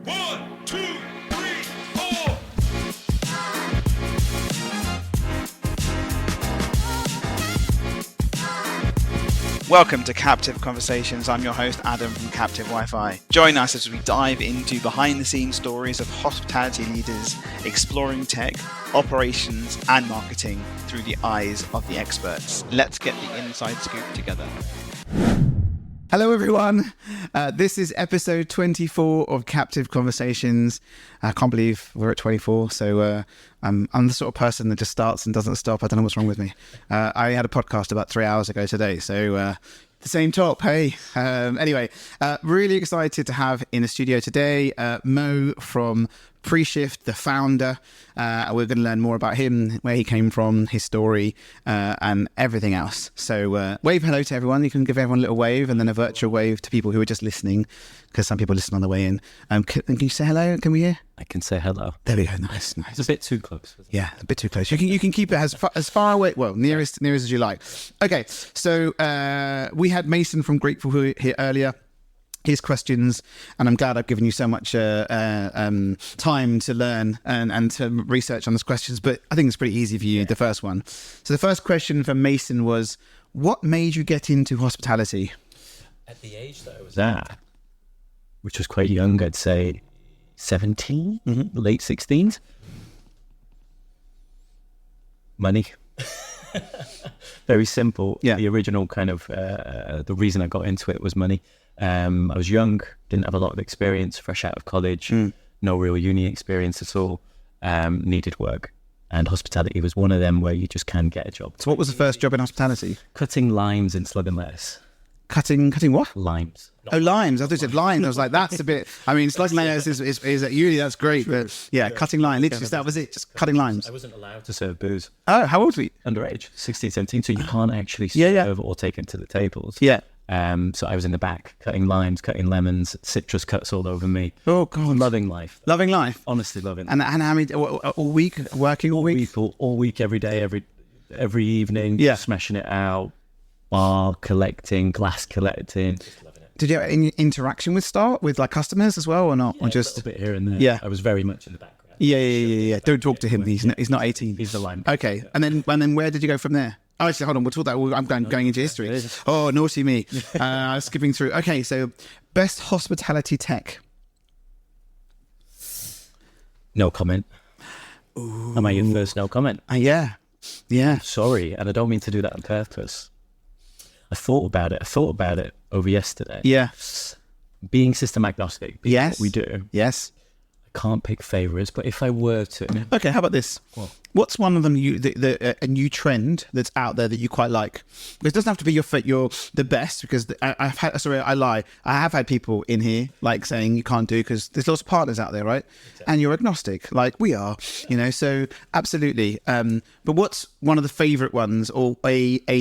1, 2, 3, 4. Welcome to Captive Conversations. I'm your host, Adam from Captive Wi-Fi. Join us as we dive into behind-the-scenes stories of hospitality leaders exploring tech, operations, and marketing through the eyes of the experts. Let's get the inside scoop together. Hello, everyone. This is episode 24 of Captive Conversations. I can't believe we're at 24. So I'm the sort of person that just starts and doesn't stop. I don't know what's wrong with me. I had a podcast about 3 hours ago today. So the same top. Hey. Anyway, really excited to have in the studio today Mo from PreShift, the founder. We're going to learn more about him, where he came from, his story, and everything else. So wave hello to everyone. You can give everyone a little wave and then a virtual wave to people who are just listening, because some people listen on the way in. Can you say hello? Can we hear? I can say hello. There we go. Nice. It's a bit too close. Yeah, a bit too close. You can keep it as far away. Well, nearest as you like. Okay. So we had Mason from Grateful here earlier. His questions, and I'm glad I've given you so much time to learn and to research on those questions, but I think it's pretty easy for you, the first one. So the first question from Mason was, what made you get into hospitality? At the age that I was at, which was quite young, I'd say 17, late 16s. Money. Very simple. Yeah. The original kind of, the reason I got into it was money. I was young, didn't have a lot of experience, fresh out of college, no real uni experience at all, needed work. And hospitality was one of them where you just can get a job. So what was the first job in hospitality? Cutting limes in Slug and Lettuce. Cutting what? Limes. Oh, limes. I thought you said limes. I was like, that's a bit... I mean, Slug and Lettuce is at uni, that's great. But yeah, cutting lime. Literally, that was it. Just cutting limes. I wasn't allowed to serve booze. Oh, how old were you? Underage, 16, 17. So you can't actually serve or take it to the tables. Yeah. So I was in the back, cutting limes, cutting lemons, citrus cuts all over me. Oh, God. Loving life. Loving life. Honestly loving it. And how many... All week? Working all week? All week, every day, every evening. Yeah. Smashing it out. Bar collecting, glass collecting. Just loving it. Did you have any interaction with like customers as well, or not? Yeah, or just a little bit here and there. Yeah. I was very much in the background. Yeah. Don't talk to him. He's not 18. He's the lime. Okay. Yeah. And then where did you go from there? Oh, actually, hold on. We'll talk that. I'm going into history. Oh, naughty me. Skipping through. Okay, so best hospitality tech. No comment. Ooh. Am I your first no comment? Yeah. Sorry, and I don't mean to do that on purpose. I thought about it over yesterday. Yeah. Being system agnostic, yes, what we do. Yes. I can't pick favourites, but if I were to... Okay, how about this? Well, what's one of them a new trend that's out there that you quite like? Because it doesn't have to be your the best, because I have had people in here like saying you can't do, because there's lots of partners out there, right? Exactly. And you're agnostic, like we are, so absolutely. But what's one of the favourite ones, or an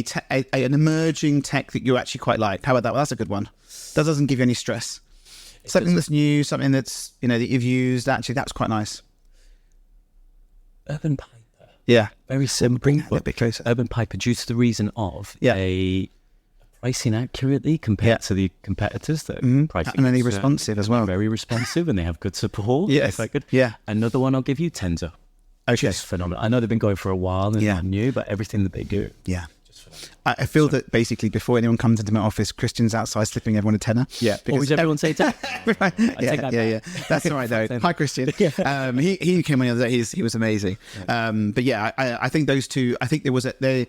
emerging tech that you actually quite like? How about that? Well, that's a good one. That doesn't give you any stress. Something that's new, something that's, that you've used. Actually, that's quite nice. Urban Piper. Yeah. Very simple. Bring that a bit closer. Urban Piper, due to the reason of a pricing accurately compared to the competitors that pricing. And then they're responsive as well. Very responsive, and they have good support. Yes. If I could. Yeah. Another one I'll give you, Tenzo. Okay. Just phenomenal. I know they've been going for a while and not new, but everything that they do. Yeah. I feel that basically before anyone comes into my office, Christian's outside slipping everyone a tenner. Yeah. Because everyone say tenner. Yeah. That's all right though. Hi, Christian. He came on the other day. He was amazing. But yeah, I think those two. I think they're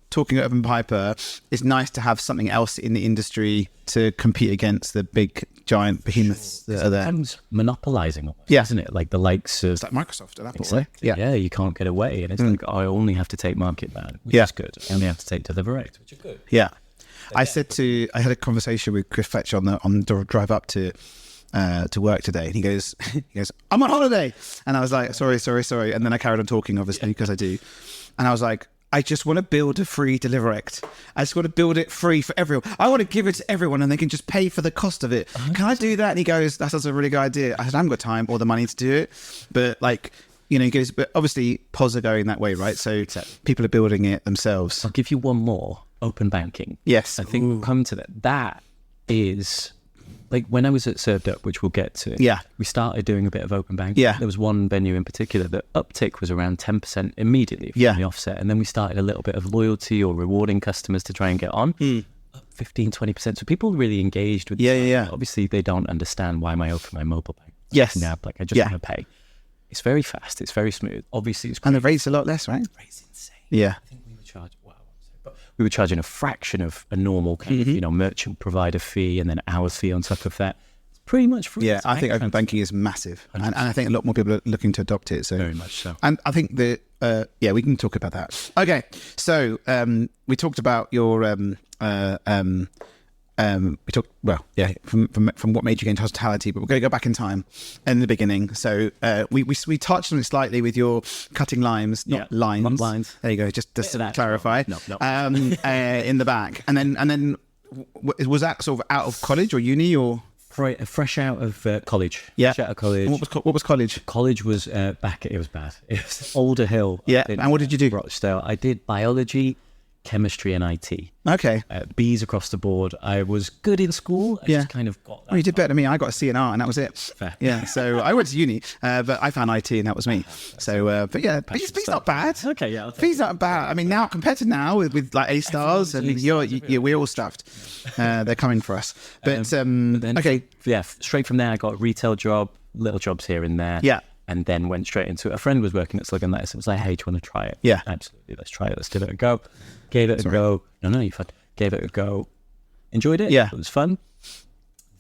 talking Urban Piper. It's nice to have something else in the industry to compete against the big giant behemoths that are there. Sometimes monopolising, isn't it? Like the likes of... It's like Microsoft and Apple. Exactly. Right? Yeah, you can't get away. And it's like, I only have to take Market Man, which is good. I only have to take Deliverect, which is good. Yeah. I had a conversation with Chris Fetch on the drive up to work today, and he goes, I'm on holiday. And I was like, sorry. And then I carried on talking, obviously, because I do. And I was like, I just want to build a free Deliverect. I just want to build it free for everyone. I want to give it to everyone and they can just pay for the cost of it. Can I do that? And he goes, that sounds a really good idea. I said, I haven't got time or the money to do it. But he goes, but obviously POS are going that way, right? So people are building it themselves. I'll give you one more. Open banking. Yes. I think we'll come to that. That is like when I was at Served Up, which we'll get to, Yeah. we started doing a bit of open banking. Yeah. There was one venue in particular that uptick was around 10% immediately from Yeah. the offset. And then we started a little bit of loyalty or rewarding customers to try and get on. Up 15, 20%. So people really engaged with the site. Yeah. Obviously, they don't understand why am I open my mobile bank. Yes. Now, like I just want to pay. It's very fast. It's very smooth. Obviously, it's great. And the rate's a lot less, right? Rate's insane. Yeah. I think we were charging, we were charging a fraction of a normal kind of, merchant provider fee and then our fee on top of that. It's pretty much free. Yeah, I think open banking is massive, and I think a lot more people are looking to adopt it. So Very much so. And I think we can talk about that. Okay, so we talked about your we talked from what made you get into hospitality, but we're going to go back in time in the beginning. So we touched on it slightly with your cutting limes, not lines. Not lines. There you go. Just to clarify. No. In the back, and then was that sort of out of college or uni or? Fresh out of college. Yeah. Fresh out of college. And what was college? College was back. It was bad. It was Alder Hill. Yeah. And what did you do? Rochdale. I did biology, chemistry, and IT. Okay. B's across the board. I was good in school. I just kind of got that. Well, you did better than me. I got a C and R, and that was it. Fair. Yeah. So I went to uni, but I found IT, and that was me. So, but B's not bad. Okay, yeah. B's not bad. I mean, now compared to now with like A stars, and we're all stuffed. They're coming for us. But then, okay. Yeah. Straight from there, I got a retail job, little jobs here and there. Yeah. And then went straight into it. A friend was working at Slug and Lettuce. It was like, hey, do you want to try it? Yeah. Absolutely. Let's try it. Let's give it a go. Gave it a go. No, you're fine. Gave it a go. Enjoyed it. Yeah. It was fun.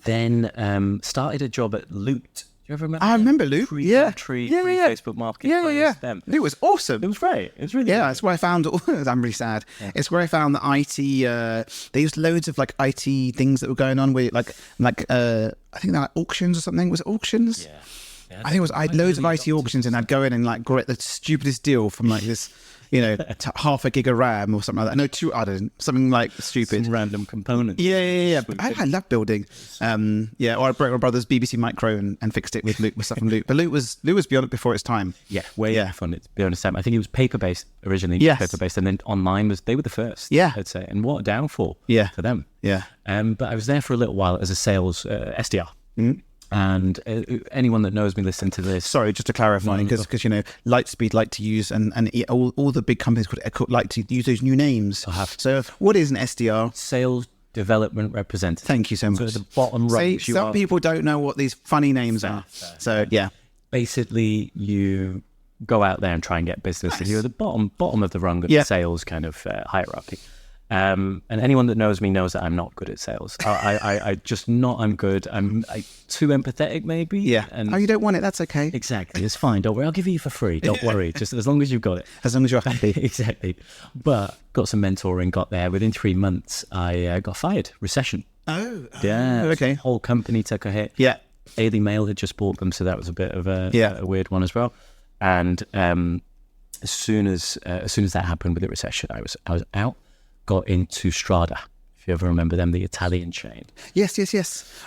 Then started a job at Loot. Do you ever remember? I remember Loot. Facebook Marketplace. Yeah. Them. It was awesome. It was great. It was really Yeah, good. that's where I found. I'm really sad. Yeah. It's where I found the IT. They used loads of like IT things that were going on with like I think they're like auctions or something. Was it auctions? Yeah. I think it was. I had loads of IT auctions, and I'd go in and like get the stupidest deal from like this, half a gig of RAM or something like that. No, I don't. Something like stupid. Some random components. Yeah. I love building. Or I broke my brother's BBC Micro and fixed it with stuff from Loot. But Loot was beyond it before its time. Yeah, way fun. It's beyond its time. I think it was paper based originally. Yes. Paper based, and then online they were the first. Yeah. I'd say. And what a downfall. Yeah. For them. Yeah. But I was there for a little while as a sales SDR. Mm-hmm. And anyone that knows me listen to this. Sorry, just to clarify, because Lightspeed like to use and all the big companies could like to use those new names. So what is an SDR? Sales Development Representative. Thank you so much. So at the bottom right, some people don't know what these funny names are. So yeah, basically you go out there and try and get business. Nice. And you're at the bottom of the rung of the sales kind of hierarchy. And anyone that knows me knows that I'm not good at sales. I'm good. I'm too empathetic maybe. Yeah. And you don't want it, that's okay. Exactly. It's fine. Don't worry. I'll give you for free. Don't worry. Just as long as you've got it. As long as you're happy. Exactly. But got some mentoring, got there. Within 3 months, I got fired. Recession. Oh. Yeah. Okay. The whole company took a hit. Yeah. Daily Mail had just bought them, so that was a bit of a weird one as well. And as soon as that happened with the recession, I was out. Got into Strada, if you ever remember them, the Italian chain. Yes.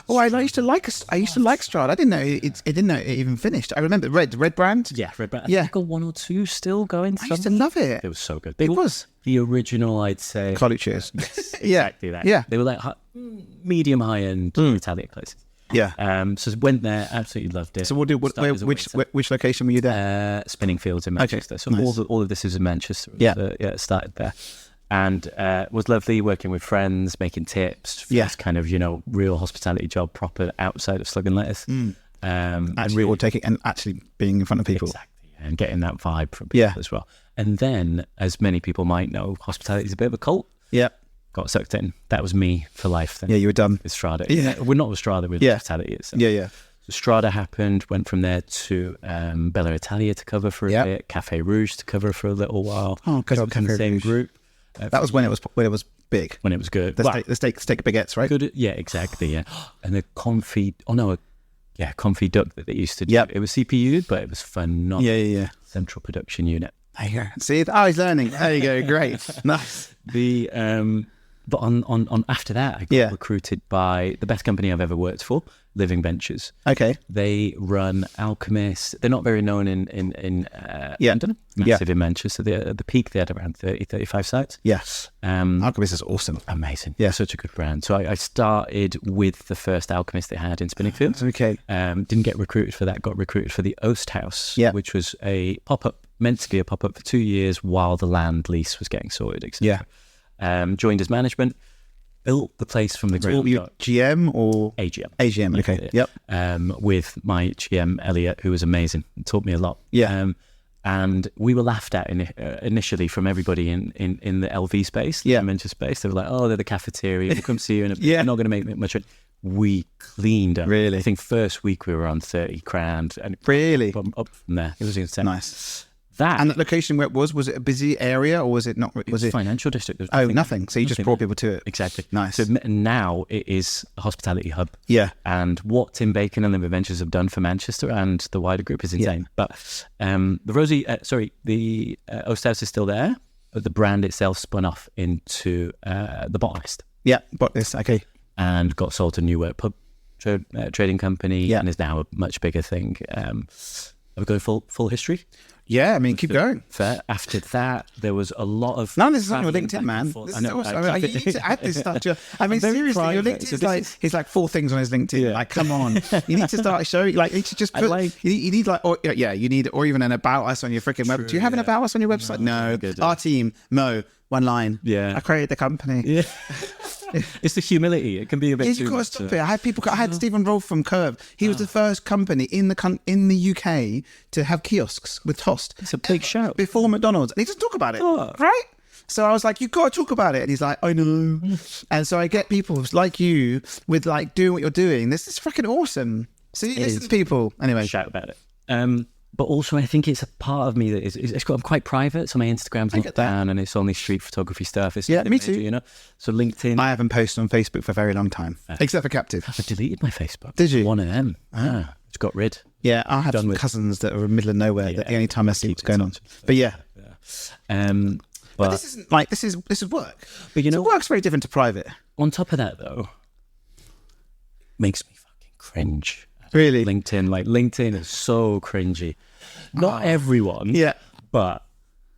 Oh, I used to like Strada. I didn't know it even finished. I remember Red brand. Yeah, Red brand. Yeah, I think got 1 or 2 still going. I used to love it. It was so good. It was the original, I'd say. Colucci's. Yes, Yeah, exactly that. Yeah, they were like medium high end Italian places. Yeah. So went there, absolutely loved it. So which location were you there? Spinning Fields in Manchester. Okay, So nice. all of this is in Manchester. Yeah. Started there. And was lovely working with friends, making tips. This kind of, real hospitality job, proper outside of Slug and Lettuce. Actually, taking and actually being in front of people. Exactly. And getting that vibe from people as well. And then, as many people might know, hospitality is a bit of a cult. Yeah. Got sucked in. That was me for life then. Yeah, you were done. With Strada. Yeah. We're not with Strada, with hospitality itself. Yeah. So Strada happened, went from there to Bella Italia to cover for a bit, Cafe Rouge to cover for a little while. Oh, good old Cafe Cafe same Rouge. group. That was when it was big. When it was good. The steak baguettes, right? Good, yeah, exactly, yeah. And the confit duck that they used to do. Yep. It was CPU'd, but it was phenomenal. Yeah. Central production unit. There you go. See, he's learning. There you go. Great. Nice. The But on after that, I got recruited by the best company I've ever worked for, Living Ventures. Okay. They run Alchemist. They're not very known in London, massive in Manchester. At the peak, they had around 30, 35 sites. Yes. Alchemist is awesome. Amazing. Yeah. Such a good brand. So I started with the first Alchemist they had in Spinningfields. Okay. Didn't get recruited for that. Got recruited for the Oast House, which was a pop-up, meant to be a pop-up for 2 years while the land lease was getting sorted, etc. Yeah. Joined as management, built the place from the ground up. GM or? AGM. AGM, okay. Yep. With my GM, Elliot, who was amazing. Taught me a lot. Yeah. And we were laughed at initially from everybody in the LV space, the dementia space. They were like, oh, they're the cafeteria. We'll come see you. And we're not going to make much. We cleaned up. Really? I think first week we were on 30 grand. And really? Up from there. It was insane. Nice. And that location where it was it a busy area or was it not? Was it financial district? Nothing. So you just brought people to it. Exactly. Nice. So now it is a hospitality hub. Yeah. And what Tim Bacon and Living Ventures have done for Manchester and the wider group is insane. Yeah. But the Oast House is still there, but the brand itself spun off into the Botanist. Yeah, Botanist. Okay. And got sold to Newark pub trading company and is now a much bigger thing. Are we going full history? Yeah, I mean, keep going. Fair. After that, there was a lot of... None of this is on your LinkedIn, man. This is awesome. You need to add this stuff to... I mean, seriously, your LinkedIn is he's like 4 things on his LinkedIn. Yeah. Like, come on. You need to start showing... Like, you need to just put... you need like... or even an About Us on your freaking website. Do you have an About Us on your website? No. Our team, Mo, one line. Yeah. I created the company. Yeah. It's the humility. It can be a bit too much. You've got to stop it. I had Stephen Rolfe from Curve. He was the first company in the UK to have kiosks with Toast. It's a big shout. Before McDonald's. And he doesn't talk about it. Right? So I was like, you've got to talk about it. And he's like, I know. And so I get people like you with like doing what you're doing. This is freaking awesome. So you listen to people. Anyway. Shout about it. But also, I think it's a part of me that I'm quite private, so my Instagram's not down, and it's only street photography stuff. It's me too. You know, so LinkedIn. I haven't posted on Facebook for a very long time, except for Captive. I deleted my Facebook. Did you? One of them. It's got rid. Yeah, I have some cousins that are in the middle of nowhere. That the only time I see what's going on. But yeah. But this isn't like this is work. But you know, work's very different to private. On top of that, though, makes me fucking cringe. Really? LinkedIn is so cringy. Not everyone. Yeah. But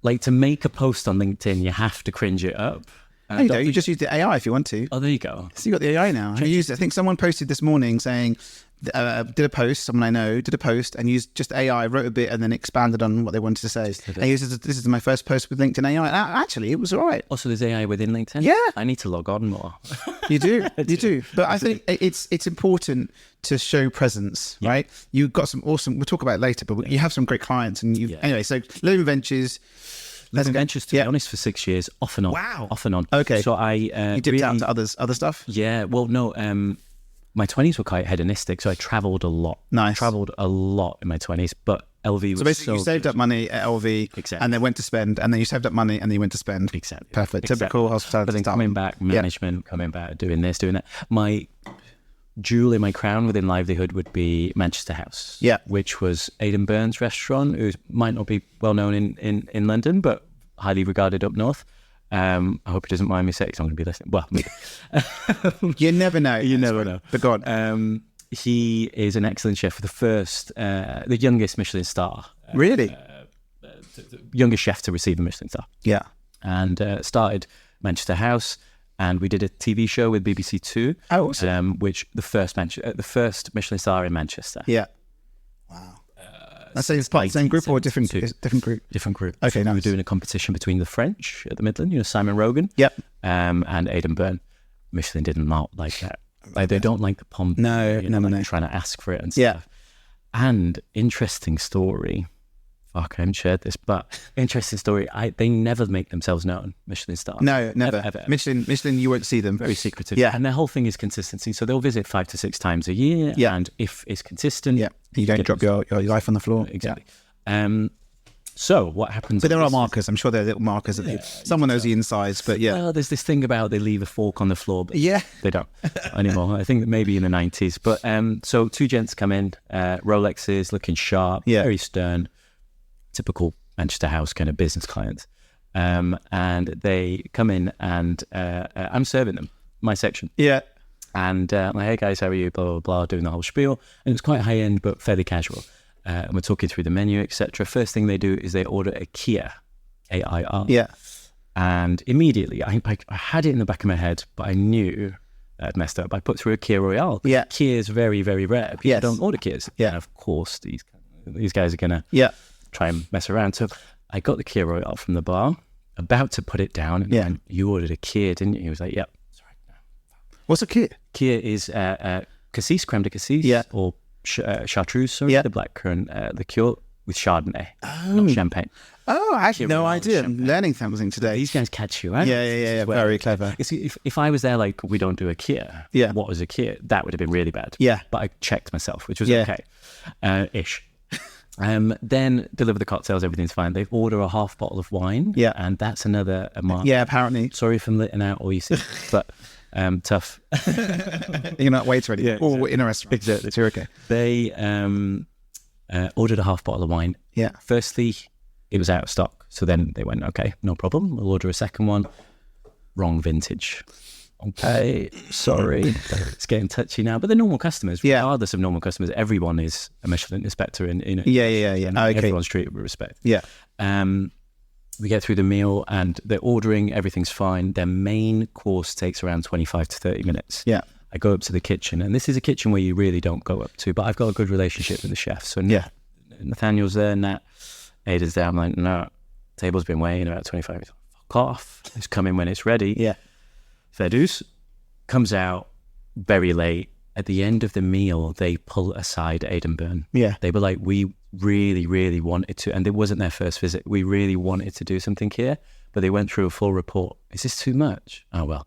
like to make a post on LinkedIn, you have to cringe it up. You don't. You just use the AI if you want to. Oh, there you go. So you got the AI now. I think someone posted this morning saying, did a post, someone I know did a post and used just AI, wrote a bit and then expanded on what they wanted to say. And he says, this is my first post with LinkedIn AI. And actually, it was all right. Also, there's AI within LinkedIn? Yeah. I need to log on more. You do. You do. But I think it's important to show presence, right? You've got some awesome, we'll talk about it later, but you have some great clients. And anyway, so Living Ventures... Living Ventures, to be honest, for 6 years, off and on. Wow. Off and on. Okay. So I... you dipped out into other stuff? Yeah. Well, no, my 20s were quite hedonistic, so I travelled a lot. Nice. Travelled a lot in my 20s, but LV was so basically you saved up money at LV and then went to spend, and then you saved up money and then you went to spend. Exactly. Perfect. Typical hospitality. But then coming back, management, coming back, doing this, doing that. My jewel in my crown within livelihood would be Manchester House, which was Aidan Burns' restaurant, who might not be well known in London, but highly regarded up north. I hope he doesn't mind me saying he's not going to be listening. Well, maybe. You never know. You never know. But go on. He is an excellent chef, the youngest Michelin star. Really? The youngest chef to receive a Michelin star. Yeah. And started Manchester House, and we did a TV show with BBC Two. Oh, awesome. Which the first Michelin star in Manchester. Yeah. Wow. That's the same group or different group? Different group. Okay, so nice. We were doing a competition between the French at the Midland, Simon Rogan. Yep. And Aidan Byrne. Michelin did not like that. Like, they don't like the pomp. No. Trying to ask for it and stuff. Yeah. And interesting story. Fuck, I haven't shared this, but interesting story. They never make themselves known, Michelin stars. No, never. Ever. Michelin, you won't see them. Very secretive. Yeah. And their whole thing is consistency. So they'll visit 5 to 6 times a year. Yeah. And if it's consistent. Yeah. You don't drop your life on the floor. Exactly. Yeah. So what happens? But there are markers. I'm sure there are little markers. Someone knows the insides, but yeah. Well, there's this thing about they leave a fork on the floor, but they don't anymore. I think that maybe in the 90s. But so 2 gents come in, Rolexes, looking sharp, very stern, typical Manchester House kind of business clients. and they come in and I'm serving them, my section. Yeah. And I'm like, hey guys, how are you? Blah, blah, blah, doing the whole spiel. And it's quite high end, but fairly casual. And we're talking through the menu, etc. First thing they do is they order a Kia, K-I-R. Yeah. And immediately, I had it in the back of my head, but I knew I'd messed up. I put through a Kia Royale. Yeah. Kia is very, very rare. People Yes. don't order Kias. Yeah. And of course, these guys are going to try and mess around. So I got the Kia Royale from the bar, about to put it down. And went, you ordered a Kia, didn't you? He was like, yep. What's a Kia? Kia is cassis, creme de cassis, or chartreuse, the blackcurrant liqueur with Chardonnay, not champagne. Oh, I had no idea. I'm learning something today. These guys catch you out. Yeah. Well, very clever. If I was there, like, we don't do a Kia, what was a Kia? That would have been really bad. Yeah. But I checked myself, which was okay. Ish. Then deliver the cocktails, everything's fine. They order a half bottle of wine. Yeah. And that's another mark. Yeah, apparently. Sorry if I'm letting out all you see, but tough. You're not waiter ready. Yeah, or in a restaurant. Exactly. So you're okay. They ordered a half bottle of wine. Yeah. Firstly, it was out of stock. So then they went, okay, no problem. We'll order a second one. Wrong vintage. Okay, sorry. It's getting touchy now. But they're normal customers. Regardless of normal customers, everyone is a Michelin inspector. Everyone's treated with respect. Yeah. We get through the meal and they're ordering. Everything's fine. Their main course takes around 25 to 30 minutes. Yeah. I go up to the kitchen, and this is a kitchen where you really don't go up to, but I've got a good relationship with the chef. So Nathaniel's there, Nat, Ada's there. I'm like, no, table's been waiting about 25 minutes. Fuck off. It's coming when it's ready. Yeah. Fair dues. Comes out very late. At the end of the meal, they pull aside Aidan Byrne. Yeah. They were like, we really, really wanted to, and it wasn't their first visit. We really wanted to do something here, but they went through a full report. Is this too much? Oh, well.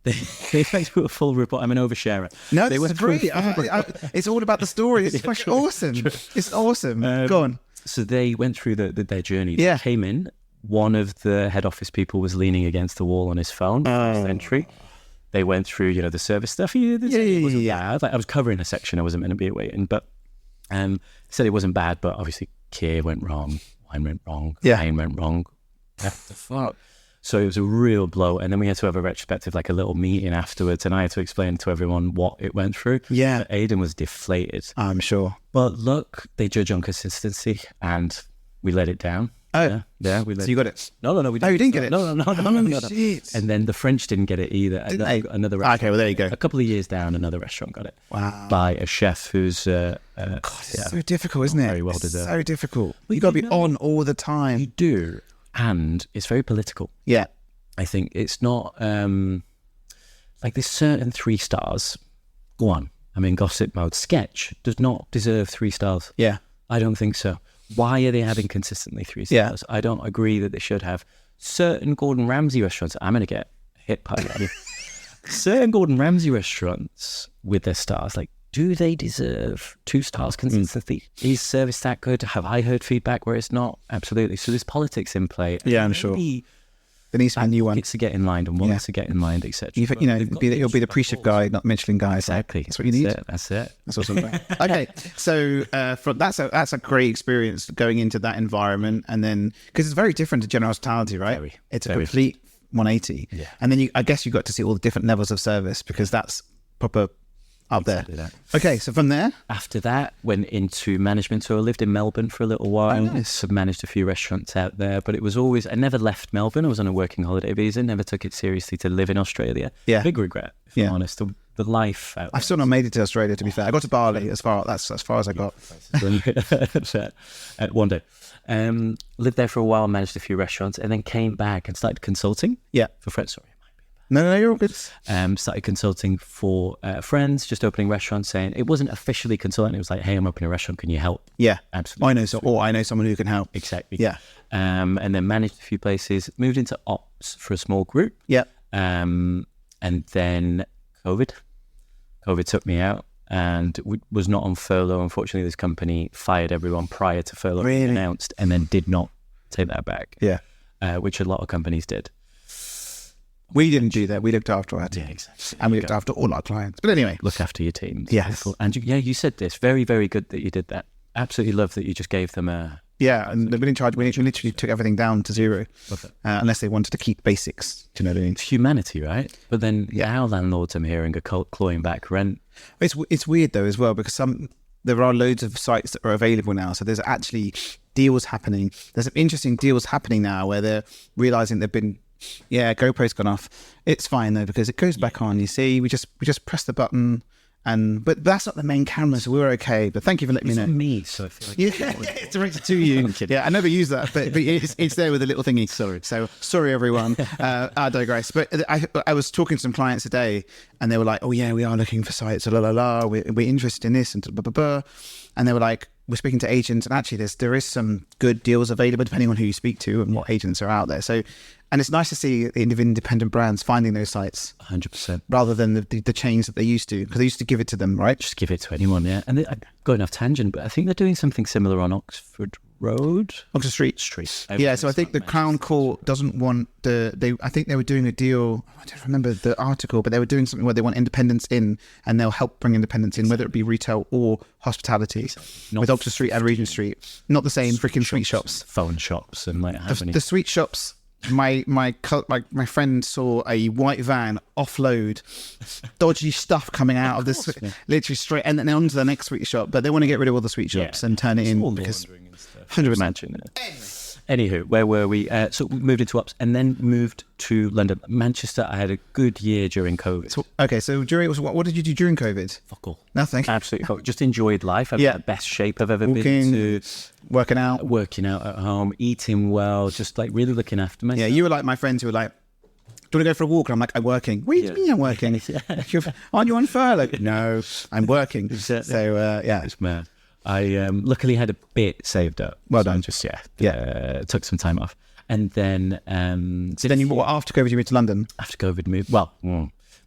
They went through a full report. I'm an oversharer. No, this is great. It's all about the story. It's fucking awesome. It's awesome. Go on. So they went through their journey. Yeah. They came in. One of the head office people was leaning against the wall on his phone. First entry. They went through, the service stuff. It wasn't bad. I was covering a section I wasn't meant to be waiting, but said it wasn't bad. But obviously, Kia went wrong, wine went wrong, pain went wrong. What the fuck? So it was a real blow. And then we had to have a retrospective, like a little meeting afterwards. And I had to explain to everyone what it went through. Yeah. But Aidan was deflated. I'm sure. But look, they judge on consistency and we let it down. Oh. Yeah. We let so you got it? No, we didn't. Oh, you didn't get it? No. Shit. And then the French didn't get it either. Didn't they? Another restaurant. Okay, well, there you go. A couple of years down, another restaurant got it. Wow. By a chef who's... God, it's so difficult, isn't it? Very well deserved. So difficult. You got to be on all the time. You do. And it's very political. Yeah. I think it's not like there's certain 3 stars. Go on. I'm in gossip mode. Sketch does not deserve 3 stars. Yeah. I don't think so. Why are they having consistently 3 stars? Yeah. I don't agree that they should have. Certain Gordon Ramsay restaurants, I'm going to get hit by that. Certain Gordon Ramsay restaurants with their stars, like, do they deserve 2 stars consistently? Is service that good? Have I heard feedback where it's not? Absolutely. So there's politics in play. Yeah, I'm sure. There needs to be a new one. It's to get in line and wants to get in line, etc. You'll be the PreShift guy, not Michelin guy. Exactly. That's what you need. That's it. That's awesome. Okay, so that's a great experience going into that environment, and then because it's very different to general hospitality, right? It's a complete 180. Yeah. And then I guess you got to see all the different levels of service because that's proper up there. Okay, so from there? After that, went into management. So I lived in Melbourne for a little while. Oh, nice. So managed a few restaurants out there, but it was always, I never left Melbourne. I was on a working holiday visa, never took it seriously to live in Australia. Yeah. Big regret, if I'm honest. The life out there. I've still not made it to Australia, to be fair. I got to Bali as far as I got. One day. Lived there for a while, managed a few restaurants, and then came back and started consulting. Yeah. For friends, sorry. No, you're all good. Started consulting for friends, just opening restaurants, saying it wasn't officially consulting. It was like, hey, I'm opening a restaurant. Can you help? Yeah. Absolutely. I know someone who can help. Exactly. Yeah. And then managed a few places, moved into ops for a small group. Yeah. And then COVID took me out and was not on furlough. Unfortunately, this company fired everyone prior to furlough being announced and then did not take that back. Yeah. Which a lot of companies did. We didn't do that. We looked after our team. Yeah, exactly. And we looked after all our clients. But anyway. Look after your teams. Yes. And you said this. Very, very good that you did that. Absolutely love that you just gave them a Yeah, and they didn't charge. We literally took everything down to zero, unless they wanted to keep basics. Do you know what I mean? It's humanity, right? But then our landlords, I'm hearing, are clawing back rent. It's weird though as well, because there are loads of sites that are available now. So there's actually deals happening. There's some interesting deals happening now where they're realizing they've been. Yeah, GoPro's gone off. It's fine though, because it goes back on. You see, we just press the button, but that's not the main camera, so we're okay. But thank you for letting me know. It's me, so I feel like it's directed to you. Yeah, I never use that, but it's there with a little thingy. Sorry everyone. I digress. But I was talking to some clients today, and they were like, "Oh yeah, we are looking for sites. We're interested in this and blah blah blah," and they were like, we're speaking to agents, and actually there is some good deals available depending on who you speak to and what agents are out there. So, and it's nice to see the independent brands finding those sites 100%, rather than the chains that they used to, because they used to give it to them, right? Just give it to anyone, yeah. And I got enough tangent, but I think they're doing something similar on Oxford Road, Oxford Street. Yeah, so I think the Crown Court doesn't want I think they were doing a deal. I don't remember the article, but they were doing something where they want independents in, and they'll help bring independents in, whether it be retail or hospitality. With Oxford Street and Regent Street, not the same freaking sweet shops, phone shops, and like the sweet shops. My friend saw a white van offload dodgy stuff coming out of this, literally straight, and then on to the next sweet shop. But they want to get rid of all the sweet shops and turn it in because 100%. Imagine it. Anywho, where were we? So we moved into Ops and then moved to London. Manchester, I had a good year during COVID. So during what did you do during COVID? Fuck all. Nothing. Absolutely. Just enjoyed life. I'm in the best shape I've ever been to. Working out at home, eating well, just like really looking after myself. Yeah, you were like my friends who were like, "Do you want to go for a walk?" And I'm like, "I'm working." What do you mean I'm working? Aren't you on furlough? No, I'm working. So it's mad. I luckily had a bit saved up. Well done. Just took some time off, and then so then after COVID you moved to London. After COVID moved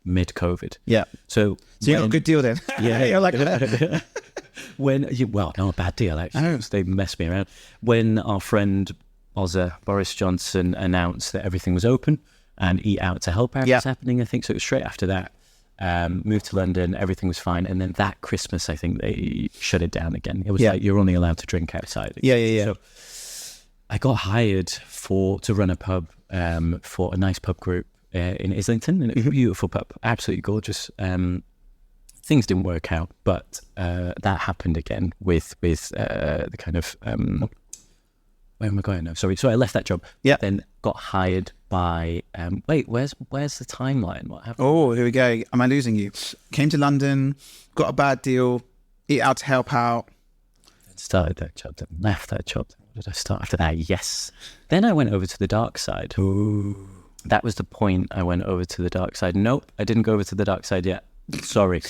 mid COVID. Yeah. So you got a good deal then. Yeah. You're like not a bad deal actually. Oh. They messed me around when our friend Boris Johnson announced that everything was open and Eat Out to Help Out was happening. I think so. It was straight after that. Moved to London, everything was fine, and then that Christmas I think they shut it down again. It was like you're only allowed to drink outside again. So I got hired to run a pub for a nice pub group in Islington, and it was a beautiful pub, absolutely gorgeous. Things didn't work out, but that happened again with the kind of where am I going now? Sorry, so I left that job. Yeah, then got hired by. Wait, where's the timeline? What happened? Oh, here we go. Am I losing you? Came to London, got a bad deal. Eat Out to Help Out. Started that job, then left that job. What did I start after that? Yes. Then I went over to the dark side. Ooh. That was the point. I went over to the dark side. Nope, I didn't go over to the dark side yet. Sorry.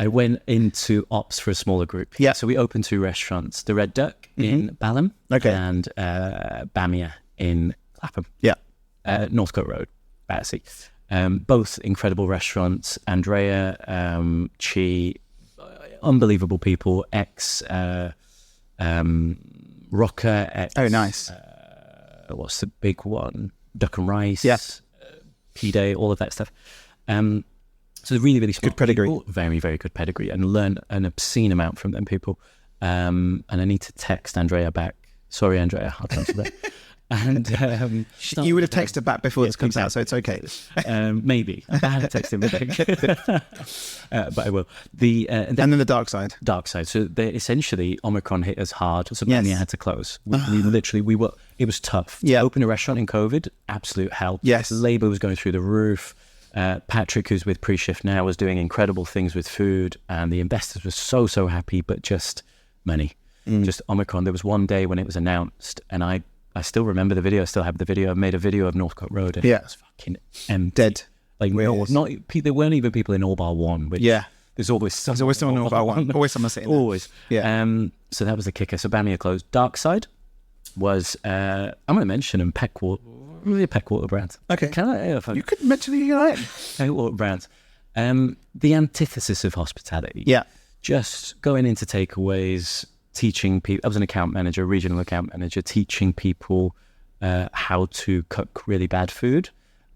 I went into ops for a smaller group. Yeah. So we opened 2 restaurants, the Red Duck in Balham and Bamia in Clapham. Yeah. Northcote Road, Battersea. Both incredible restaurants. Andrea, Chi, unbelievable people. Rocker. Oh, nice. What's the big one? Duck and Rice. Yes. P-Day, all of that stuff. So really, really smart good pedigree. People, very, very good pedigree, and learn an obscene amount from them people. And I need to text Andrea back. Sorry, Andrea, I'll cancel that. And you would have texted back before this comes out, so it's okay. Maybe I haven't texted back, but I will. And then the dark side. Dark side. So they essentially Omicron hit us hard. So Bamia had to close. It was tough. Yeah. To open a restaurant in COVID, absolute hell. Yes. Labour was going through the roof. Patrick, who's with PreShift now, was doing incredible things with food, and the investors were so happy, but just money, just Omicron. There was one day when it was announced, and I still remember the video. I still have the video. I made a video of Northcote Road, and it was fucking empty. Dead. Like there weren't even people in All Bar One. Which there's always someone in All Bar One. Always someone sitting there. Always. Yeah. So that was the kicker. So Bamia closed. Dark Side was I'm going to mention them. Peckwater. Really a Peckwater brand. Okay. Can I? You could mention the United. Peckwater brand. The antithesis of hospitality. Yeah. Just going into takeaways, teaching people. I was an account manager, regional account manager, teaching people how to cook really bad food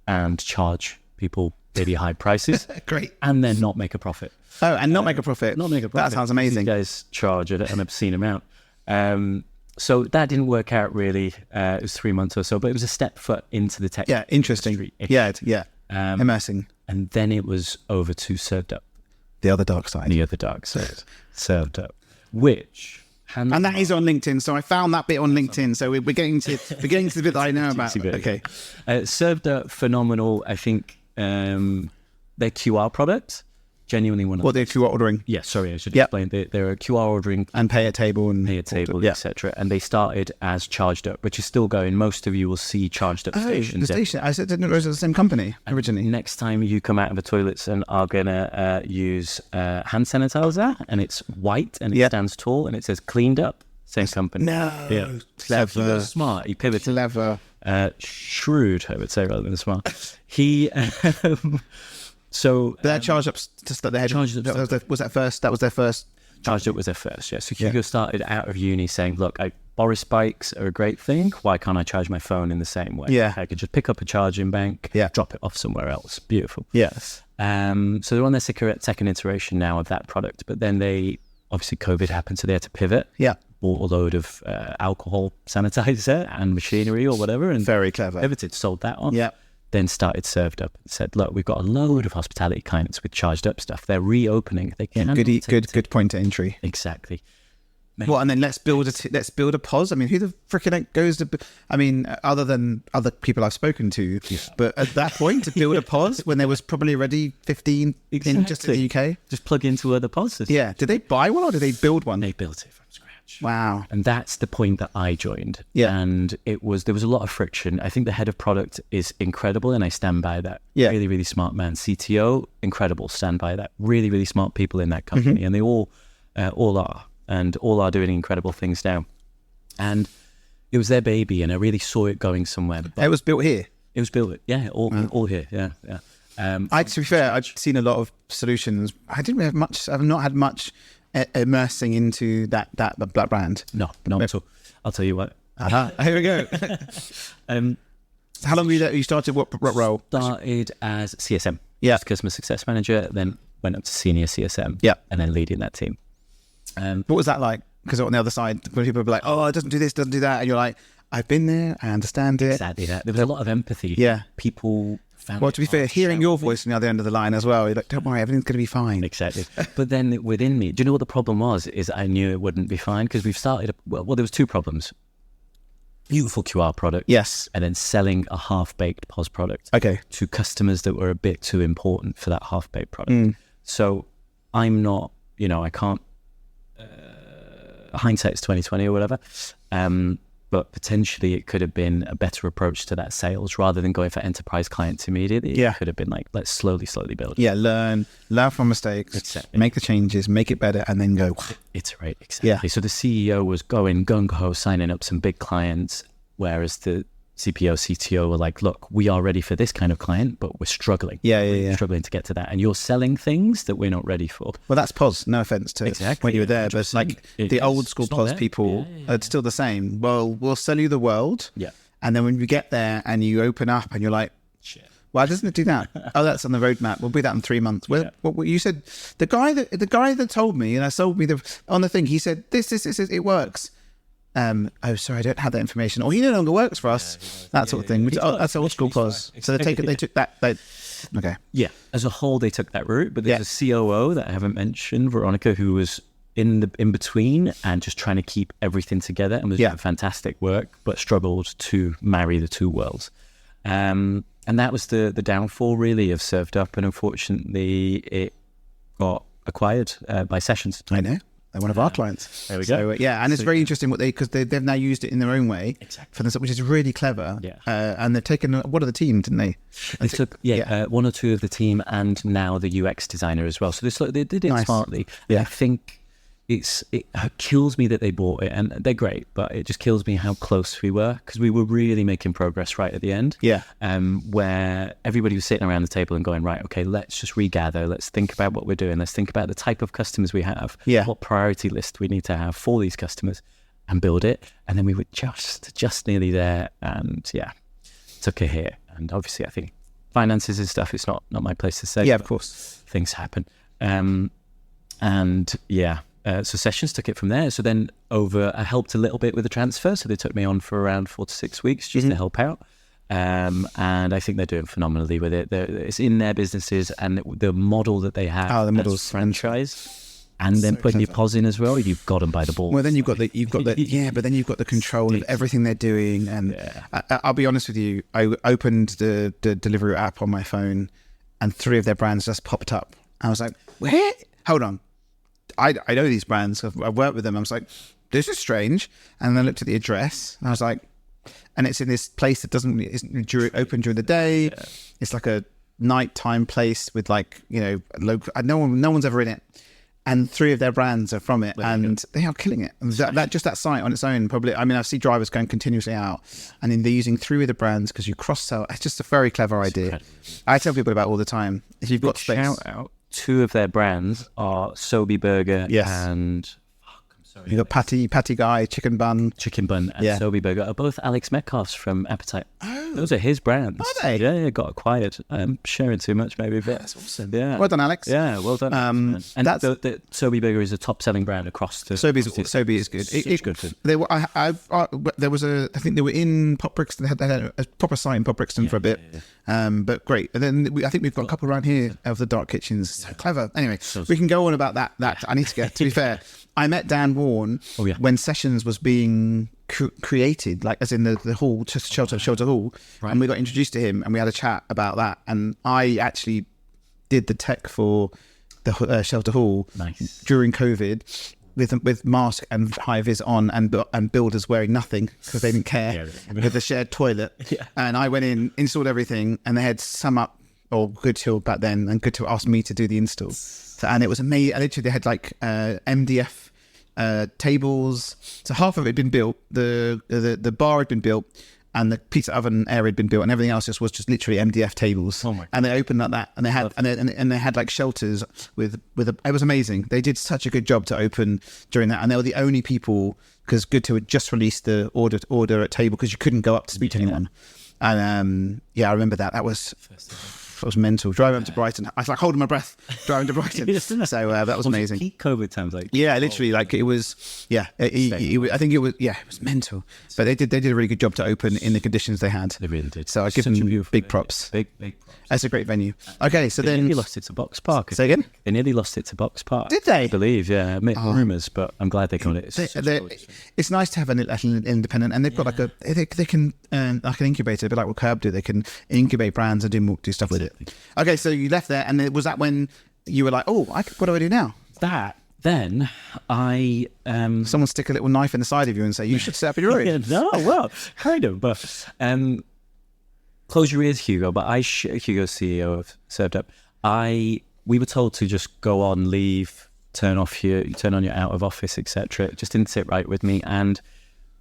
and charge people really high prices. Great. And then not make a profit. Oh, and not make a profit. Not make a profit. That sounds amazing. These guys charge an obscene amount. So that didn't work out really. It was 3 months or so, but it was a step foot into the tech. Yeah, interesting. industry-ish. Yeah. Immersing. And then it was over to Served Up, The other dark side. the other dark side, Served Up, which... And that is on LinkedIn. So I found that bit on LinkedIn. So we're getting to the bit that I know about. bit. Okay. Served Up, phenomenal. I think their QR product, genuinely one of What if you were ordering Yeah, sorry, I should Yep. explain. They're a QR ordering and pay at table and pay a table, Yeah. etc. And they started as Charged Up, which is still going. Most of you will see Charged Up Oh, stations. the station. I said didn't know it was the same company originally. Next time you come out of the toilets and are gonna use hand sanitizer, and it's white and it Yeah. stands tall and it says Cleaned Up, same company. No. Yeah. Clever. Smart. He pivoted. Clever. Shrewd, I would say, rather than smart. He. So They're charged up just that they had. Charged Up- Was that first? That was their first. Charged Up was their first, yeah. So Hugo started out of uni saying, look, Boris bikes are a great thing. Why can't I charge my phone in the same way? Yeah. I could just pick up a charging bank, Yeah. drop it off somewhere else. Beautiful. Yes. So they're on their second iteration now of that product. But then obviously COVID happened, so they had to pivot. Yeah. Bought a load of alcohol sanitizer and machinery or whatever. And Very clever. pivoted, sold that on. Yeah. Then started Served Up and said, look, we've got a load of hospitality clients with Charged Up stuff. They're reopening. They can Good point to entry. Exactly. Well, and then let's build a pause. I mean, who the frickin' goes to? I mean, other than other people I've spoken to, but at that point, to build a pause when there was probably already 15 in just in the UK. Just plug into other pods. Yeah. Did they buy one or did they build one? They built it from scratch. Wow. And that's the point that I joined. Yeah. And there was a lot of friction. I think the head of product is incredible, and I stand by that. Yeah. Really, really smart man. CTO, incredible. Stand by that. Really, really smart people in that company, and they all are, and all are doing incredible things now. And it was their baby, and I really saw it going somewhere. But It was built here. it was built, all here, yeah. To be fair, I've seen a lot of solutions. I didn't really have much. I've not had much immersing into that brand. No, not at all. I'll tell you what. Here we go. How long were you there? You started what role? Started as CSM, Yeah. just customer success manager, then went up to senior CSM, Yeah. and then leading that team. What was that like? Because on the other side, when people be like, "Oh, it doesn't do this, doesn't do that," and you're like, "I've been there, I understand it." Exactly that. There was a lot of empathy. Yeah. People found. Well, it to be fair, hard hearing shout. your voice from the other end of the line as well, you're like, "Don't worry, everything's going to be fine." Exactly. But then within me, do you know what the problem was? Is I knew it wouldn't be fine because we've started. Well, there was two problems. Beautiful QR product. Yes. And then selling a half-baked POS product. Okay. To customers that were a bit too important for that half-baked product. So I'm not, I can't. Hindsight's 2020 or whatever. But potentially it could have been a better approach to that sales rather than going for enterprise clients immediately. Yeah. It could have been like, let's slowly build. Yeah, learn from mistakes, Exactly. make the changes, make it better, and then go. Iterate, exactly. Yeah. So the CEO was going gung-ho, signing up some big clients, whereas the CPO, CTO were like, look, we are ready for this kind of client, but we're struggling. Yeah. We're struggling to get to that. And you're selling things that we're not ready for. Well, that's POS. No offense to Exactly, when you were there, but like It the is. old school It's not POS there. people Yeah. are still the same. Well, we'll sell you the world. Yeah. And then when you get there and you open up and you're like, Shit. why doesn't it do that? Oh, that's on the roadmap. We'll do that in 3 months. Well, Yeah. what you said, the guy that told me and I sold me on the thing, he said, this, it works. Oh, sorry, I don't have that information. Or he no longer works for us. That sort of thing. Which, that's old school POS. So they took that. Okay. Yeah. As a whole, they took that route, but there's a COO that I haven't mentioned, Veronica, who was in between and just trying to keep everything together and was doing fantastic work, but struggled to marry the two worlds. And that was the downfall really of Served Up, and unfortunately it got acquired by Sessions. I know. They're one of our clients. There we go. So, and it's very interesting because they've now used it in their own way, for this, which is really clever. Yeah. And they've taken one of the team, didn't they? They took one or two of the team and now the UX designer as well. So they did it smartly. Yeah. I think it kills me that they bought it, and they're great, but it just kills me how close we were, because we were really making progress right at the end. Yeah. Where everybody was sitting around the table and going, right, okay, let's just regather. Let's think about what we're doing. Let's think about the type of customers we have. Yeah. What priority list we need to have for these customers, and build it. And then we were just nearly there, and took a hit. And obviously, I think finances and stuff, it's not my place to say. Yeah, of course. Things happen. And So Sessions took it from there. So then I helped a little bit with the transfer. So they took me on for around 4 to 6 weeks just to help out. And I think they're doing phenomenally with it. It's in their businesses, and the model that they have, the model's franchise. And then putting your POS in as well, you've got them by the balls. Well, then you've got but then you've got the control of everything they're doing. And I'll be honest with you, I opened the delivery app on my phone, and 3 of their brands just popped up. I was like, where? Hold on. I know these brands. I've worked with them. I was like, this is strange. And then I looked at the address, and I was like, and it's in this place that isn't open during the day. Yeah. It's like a nighttime place with local. No one's ever in it. And 3 of their brands are from it, and they are killing it. And that site on its own, probably. I mean, I see drivers going continuously out, and then they're using 3 of the brands because you cross sell. It's just a very clever idea. Incredible. I tell people about it all the time. If you've got space, shout out. 2 of their brands are Sobe Burger and you got Patty Guy, Chicken Bun, and Sobe Burger are both Alex Metcalf's from Appetite. Oh, those are his brands. Are they? Yeah, got acquired. I'm sharing too much, maybe. But that's awesome. Yeah, well done, Alex. Yeah, well done. And that's the Sobe Burger is a top-selling brand across the. Sobe is good. It's good food. There was I think they were in Pop Brixton. They had a proper site in Pop Brixton for a bit. But great. And then I think we've got a couple around here of the dark kitchens. So clever. Anyway, we can go on about that. I need to get. To be fair, I met Dan Warren when Sessions was being created, like as in the hall, just shelter hall, and we got introduced to him, and we had a chat about that. And I actually did the tech for the shelter hall during COVID. With mask and high vis on, and builders wearing nothing because they didn't care, with the shared toilet. And I went in, installed everything, and they had Sum Up or Goodhill back then, and Goodhill asked me to do the install. So, and it was amazing. Literally, they had like MDF tables. So half of it had been built. The bar had been built, and the pizza oven area had been built, and everything else was just literally MDF tables. Oh my God. And they opened like that, and they had and they had like shelters with it was amazing. They did such a good job to open during that, and they were the only people, because Goodhill had just released the order at table because you couldn't go up to speak to anyone. And I remember that was mental. Driving up to Brighton, I was like holding my breath driving to Brighton. So that was amazing. Peak COVID times, literally, it was. I think it was mental. But they did a really good job to open in the conditions they had. They really did. So I give them big props. Big props. That's a great venue. Okay, so they nearly lost it to Box Park. Say again? They nearly lost it to Box Park. Did they? I believe, yeah. Rumours, but I'm glad they got it. It's nice to have an independent, and they've got they can like an incubator, a bit like what Curb do. They can incubate brands and do stuff with it. Okay, so you left there, and was that when you were like, oh, what do I do now? Then I... Someone stick a little knife in the side of you and say, you should set up your own. Kind of, but... close your ears, Hugo, but Hugo's CEO of Served Up, we were told to just go on, leave, turn on your out of office, etc. It just didn't sit right with me, and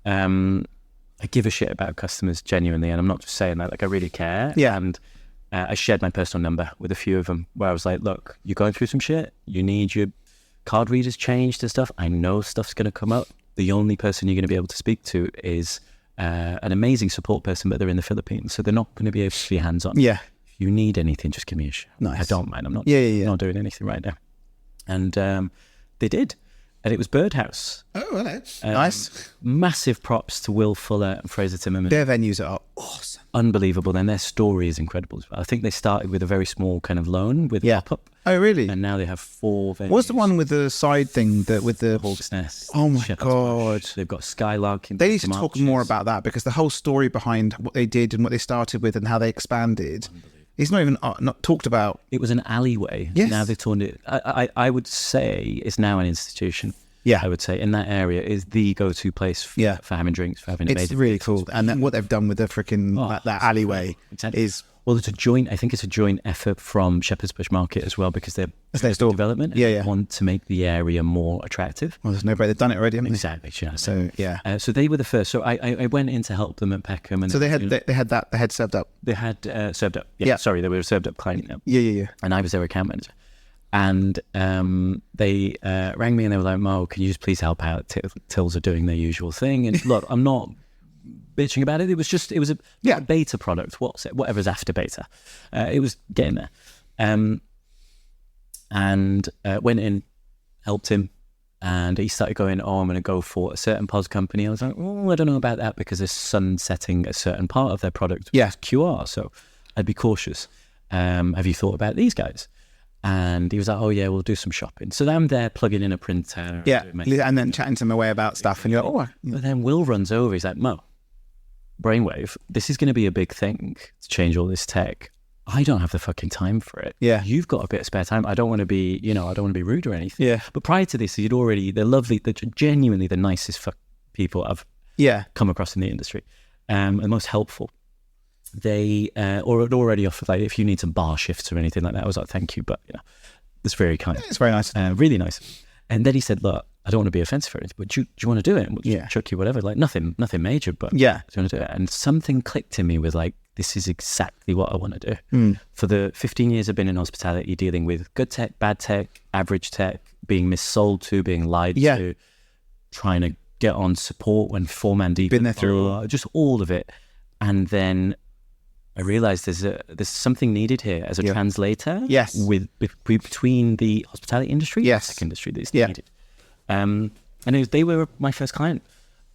I give a shit about customers genuinely, and I'm not just saying that, I really care. Yeah. And I shared my personal number with a few of them, where I was like, look, you're going through some shit, you need your card readers changed and stuff, I know stuff's going to come up, the only person you're going to be able to speak to is an amazing support person, but they're in the Philippines, so they're not going to be able to be hands-on. Yeah. If you need anything, just give me a shout. Nice. I don't mind. I'm not, not doing anything right now. And they did. And it was Birdhouse. Oh, hello. Nice. Massive props to Will Fuller and Fraser Timmerman. Their venues are awesome. Unbelievable. And their story is incredible as well. I think they started with a very small kind of loan with pop-up. Oh, really? And now they have 4 venues. What's the one with the side thing with the Hawk's Nest? Oh my God! They've got Skylark. They need to talk more about that, because the whole story behind what they did and what they started with and how they expanded, it's not even not talked about. It was an alleyway. Yes. Now they've turned it. I would say it's now an institution. Yeah. I would say in that area is the go-to place for having drinks, for having It's amazing really cool. And what they've done with the freaking that alleyway is... Well, I think it's a joint effort from Shepherd's Bush Market as well, because they're development. And they want to make the area more attractive. Well, there's no way they've done it already, haven't they? Exactly. Yeah. So, so they were the first. So I went in to help them at Peckham. And so they had Served Up. They had Served Up. Yeah. Sorry, they were Served Up client now. Yeah. And I was their account manager. And they rang me and they were like, Mo, can you just please help out? Tills are doing their usual thing. And look, I'm not bitching about it. It was a beta product. Whatever's after beta. It was getting there. And went in, helped him, And he started going, I'm going to go for a certain POS company. I was like, I don't know about that because they're sunsetting a certain part of their product, which is QR. So I'd be cautious. Have you thought about these guys? And he was like, oh, yeah, we'll do some shopping. So I'm there plugging in a printer. Yeah, and then chatting to him away about stuff. And you're like, But then Will runs over. He's like, Mo, Brainwave, this is going to be a big thing to change all this tech. I don't have the fucking time for it. Yeah. You've got a bit of spare time. I don't want to be, I don't want to be rude or anything. Yeah. But prior to this, they're lovely, they're genuinely the nicest people I've come across in the industry. And most helpful. They already offered, like, if you need some bar shifts or anything like that, I was like, thank you. But, it's very kind. It's very nice. Really nice. And then he said, look, I don't want to be offensive or anything, but do you want to do it? We'll chuck you whatever. Like, nothing major, but do you want to do it? And something clicked in me with, like, this is exactly what I want to do. For the 15 years I've been in hospitality, dealing with good tech, bad tech, average tech, being missold to, being lied to, trying to get on support when 4-man deep. Been there through just all of it. And then I realized there's something needed here as a translator. Yes. Between the hospitality industry and the tech industry that's needed. And they were my first client.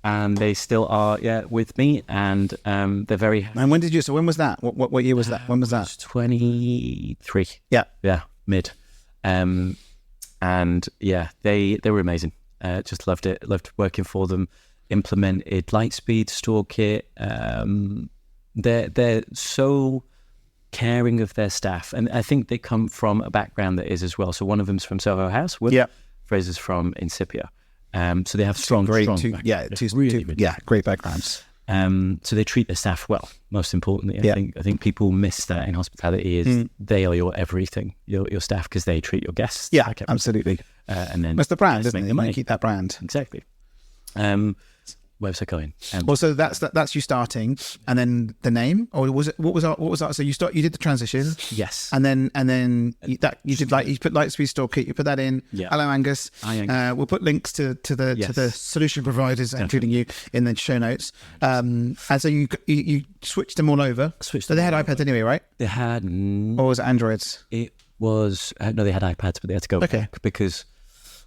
And they still are, with me, and they're very happy. And when was that? What year was that? When was that? 23. Yeah. Yeah, mid. And they were amazing. Just loved it. Loved working for them. Implemented Lightspeed, StoreKit. They're so caring of their staff. And I think they come from a background that is as well. So one of them's from Soho House. Fraser's from Incipia. So they have strong great backgrounds. So they treat their staff well. Most importantly, I think people miss that in hospitality is they are your everything, your staff, because they treat your guests. Yeah, like absolutely. And then that's the brand, isn't it? You might keep that brand. Exactly. Where's it going? So that's you starting, and then the name, or was it what was that? So you did the transition, yes, and then you put Lightspeed StoreKit, you put that in. Yeah. Hello, Angus. Hi, Angus. We'll put links to the solution providers, including you, in the show notes. And so you switched them all over. So they had iPads anyway, right? They had, or was it Androids? It was no, they had iPads, but they had to go back because.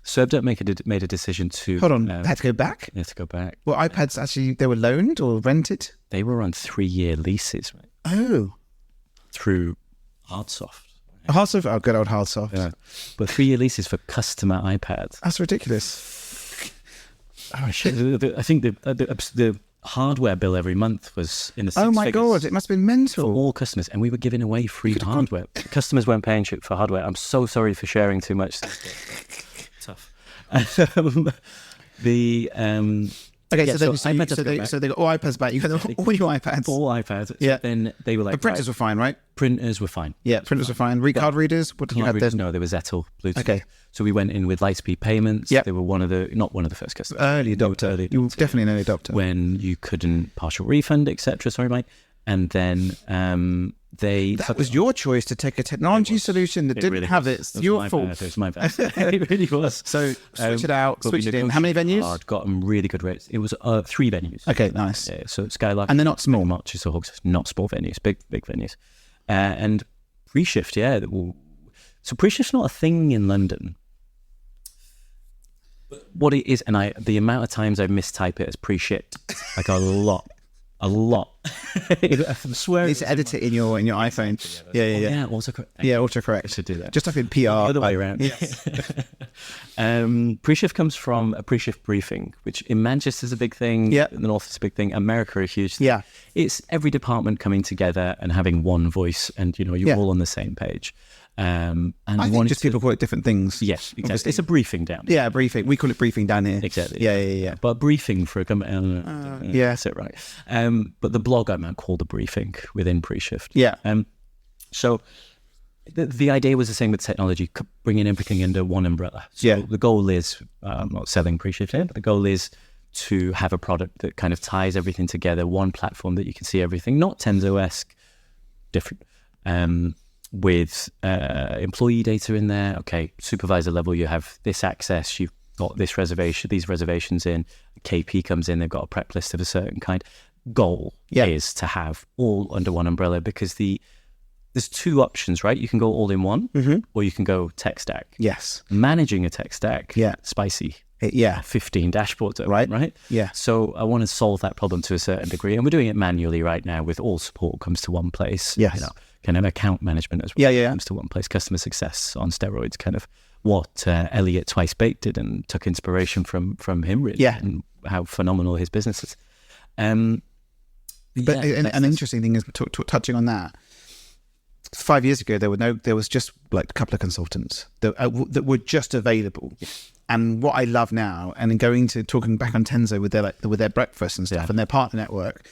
ServDep made a decision to... Hold on, they had to go back? They had to go back. Well, iPads actually, they were loaned or rented? They were on 3-year leases, right? Oh. Through Hardsoft. Hardsoft? Oh, good old Hardsoft. Yeah. But 3-year leases for customer iPads. That's ridiculous. Oh, shit. I think the hardware bill every month was in the six Oh my figures God, it must have been mental. for all customers, and we were giving away free hardware. Customers weren't paying shit for hardware. I'm so sorry for sharing too much. Tough. Okay, yeah, so they got all iPads back. You got all your iPads. All iPads. Yeah. So then they were like, But printers were fine, right? Printers were fine. Yeah, printers were fine. Card readers? What did you have Readers, then? no, they were Zettel, Bluetooth. Okay. So we went in with Lightspeed payments. Yep. They were not one of the first customers. Early adopter. You were definitely an early adopter. When you couldn't partial refund, etc. Sorry, mate. And then that was your choice to take a technology solution that didn't really have it. It's your fault. It was my bad. It really was. So switch it out, but switch it in. How many venues? I'd got them really good rates. It was 3 venues. Okay, nice. Yeah, so Skylark. And they're not small. Not just not small venues, big venues. And PreShift, yeah. So PreShift's not a thing in London. What it is, and the amount of times I mistype it as PreShift, like a lot. I swear. You need to edit it in your iPhone. Yeah. Autocorrect. Yeah, autocorrect. To do that. Just type in PR. Other way around. Yes. PreShift comes from a PreShift briefing, which in Manchester is a big thing. Yeah. In the North is a big thing. America a huge thing. Yeah. It's every department coming together and having one voice, and you're all on the same page. And I think just people call it different things. Yes, exactly. Obviously. It's a briefing down. Yeah, a briefing. We call it briefing down here. Exactly. Yeah. But a briefing for a company. Yeah. That's it, right. But the blog I might call the briefing within PreShift. Yeah. So the idea was the same with technology, bringing everything under one umbrella. So the goal is, I'm not selling PreShift here, but the goal is to have a product that kind of ties everything together, one platform that you can see everything, not Tenzo-esque, different. With employee data in there. Okay, supervisor level, you have this access, you've got these reservations in. KP comes in, they've got a prep list of a certain kind. Goal is to have all under one umbrella, because there's 2 options, right? You can go all in one, or you can go tech stack. Yes. Managing a tech stack, spicy. Yeah. 15 dashboards open, Right. right? Yeah. So I want to solve that problem to a certain degree. And we're doing it manually right now with all support comes to one place. Yes. You know, kind of account management as well. Yeah, yeah, yeah. Comes to one place. Customer success on steroids, kind of what Elliot Twice Baked did and took inspiration from him, really. Yeah. And how phenomenal his business is. But an interesting thing is touching on that. 5 years ago, there was just like a couple of consultants that were just available. Yeah. And what I love now, and talking back on Tenzo with their breakfast and stuff, and their partner network,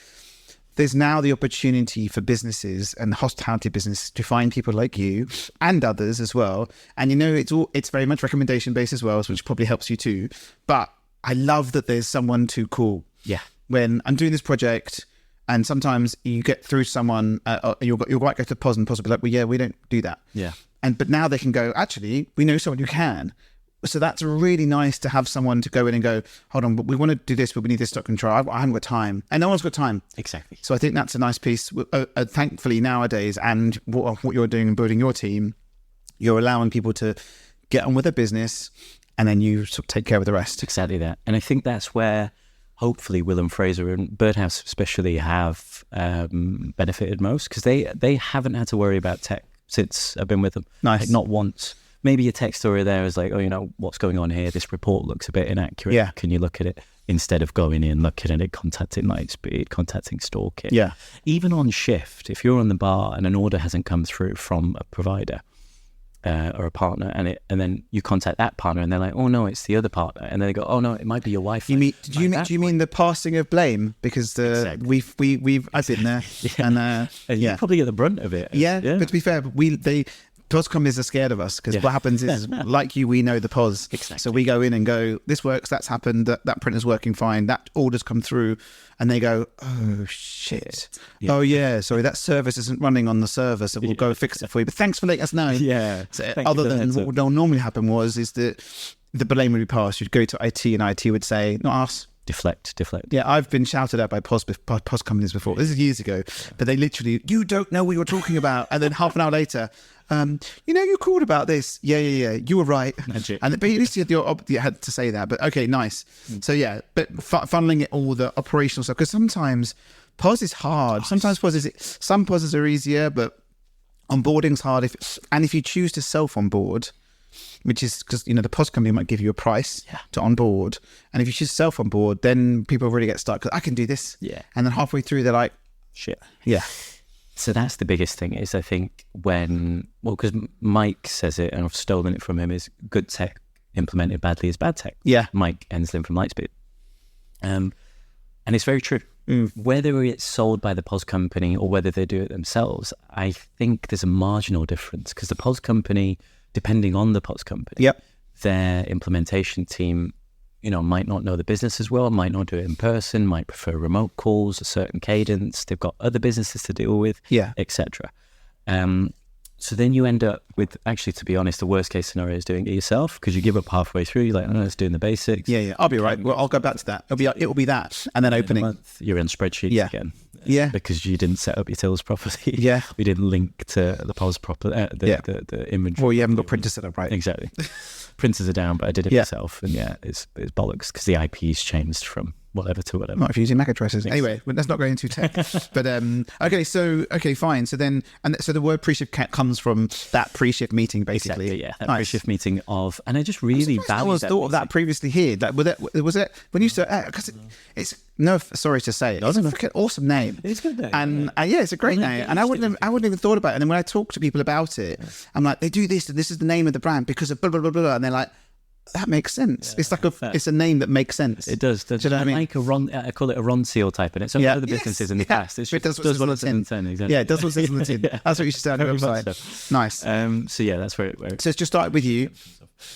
there's now the opportunity for businesses and hospitality business to find people like you and others as well. And it's very much recommendation based as well, which probably helps you too. But I love that there's someone to call. Yeah. When I'm doing this project, and sometimes you get through someone, you'll go to POS and POS will be like, well, yeah, we don't do that. Yeah. But now they can go, actually, we know someone who can. So that's really nice to have someone to go in and go, hold on, but we want to do this, but we need this stock control. I haven't got time. And no one's got time. Exactly. So I think that's a nice piece. Thankfully nowadays, and what you're doing and building your team, you're allowing people to get on with their business, and then you sort of take care of the rest. Exactly that. And I think that's where hopefully Willem Fraser and Birdhouse especially have benefited most, because they haven't had to worry about tech since I've been with them. Nice. Like, not once. Maybe a tech story there is like, what's going on here? This report looks a bit inaccurate. Yeah. Can you look at it? Instead of going in, looking at it, contacting Lightspeed, contacting StoreKit. Yeah. Even on shift, if you're on the bar and an order hasn't come through from a provider or a partner, and then you contact that partner and they're like, oh no, it's the other partner. And then they go, oh no, it might be your Wi-Fi. Do you mean the passing of blame? Because exactly. I've been there. Yeah. And you probably get the brunt of it. Yeah. But to be fair, POS companies are scared of us, because what happens is, like we know the POS. Exactly. So we go in and go, this works, that's happened, that printer's working fine, that order's come through, and they go, oh shit. Yeah. Oh yeah, sorry, that service isn't running on the server, so we'll go fix it for you. But thanks for letting us know. Yeah. So other than what would normally happen is that the blame would be passed. You'd go to IT and IT would say, not us. Deflect. Yeah, I've been shouted at by POS companies before. This is years ago, but they literally, you don't know what you're talking about. And then half an hour later, you called about this. Yeah, you were right. Magic. But at least you had to say that. But okay, nice. So yeah, but funneling it all the operational stuff, because sometimes POS is hard. Sometimes some POSs are easier, but onboarding's hard. If you choose to self-onboard, which is because the POS company might give you a price to onboard, and if you choose self onboard, then people really get stuck because I can do this. Yeah, and then halfway through they're like, shit. Yeah. So that's the biggest thing is, I think, because Mike says it and I've stolen it from him, is good tech implemented badly is bad tech. Yeah. Mike Enslin from Lightspeed. And it's very true. Whether it's sold by the POS company or whether they do it themselves, I think there's a marginal difference, because the POS company, depending on the POS company, their implementation team, might not know the business as well, might not do it in person, might prefer remote calls, a certain cadence. They've got other businesses to deal with, etc. So then you end up with, actually, to be honest, the worst case scenario is doing it yourself, because you give up halfway through. You're like, oh, let's doing the basics. Yeah. I'll be right. Well, I'll go back to that. It'll be that, and then opening. You're in spreadsheets again. Yeah, because you didn't set up your tills properly. Yeah, we didn't link to the POS properly. The inventory. Well, you haven't got printers set up right. Exactly. Printers are down, but I did it myself, and it's bollocks, because the IP's changed from whatever to whatever. Not if you're using MAC addresses. Anyway, let's not go into tech. But okay, fine. So then, so the word PreShift comes from that PreShift meeting, basically. Exactly, yeah. That PreShift meeting and I just really value that. I was thought of that previously here. Was it when you said, because it's sorry to say, it's a freaking awesome name. It's a good name. And it's a great name. And I wouldn't even thought about it. And then when I talk to people about it, I'm like, they do this, and this is the name of the brand because of blah blah blah blah, and they're like, that makes sense. Yeah, it's like it's a name that makes sense. It does. Do you know what I mean? Like I call it a Ron Seal type in it. Some other businesses in the past. It does what it says on the tin. Exactly. Yeah, it does what it says on the tin. That's what you should say on the website. Nice. So that's where it. So it's just started with you.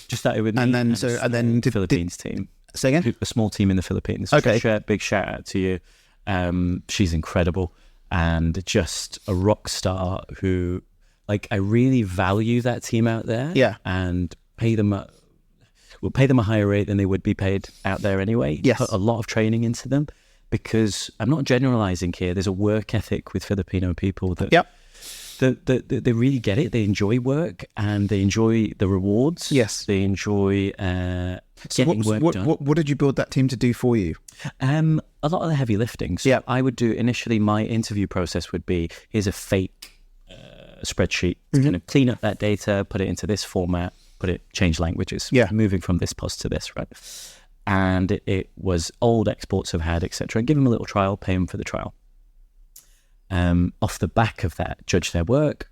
Just started with me, and then the Philippines team. Say again? A small team in the Philippines. Okay. Big shout out to you. She's incredible and just a rock star who, I really value that team out there. Yeah. And we'll pay them a higher rate than they would be paid out there anyway. Yes. Put a lot of training into them, because I'm not generalizing here. There's a work ethic with Filipino people that they really get it. They enjoy work and they enjoy the rewards. Yes. They enjoy getting work done. What did you build that team to do for you? A lot of the heavy lifting. So Yeah. I would do initially, my interview process would be, here's a fake spreadsheet to kind of clean up that data, put it into this format, change languages. Yeah. Moving from this POS to this, right? And it was old exports I've had, etc. And give them a little trial, pay them for the trial. Off the back of that, judge their work,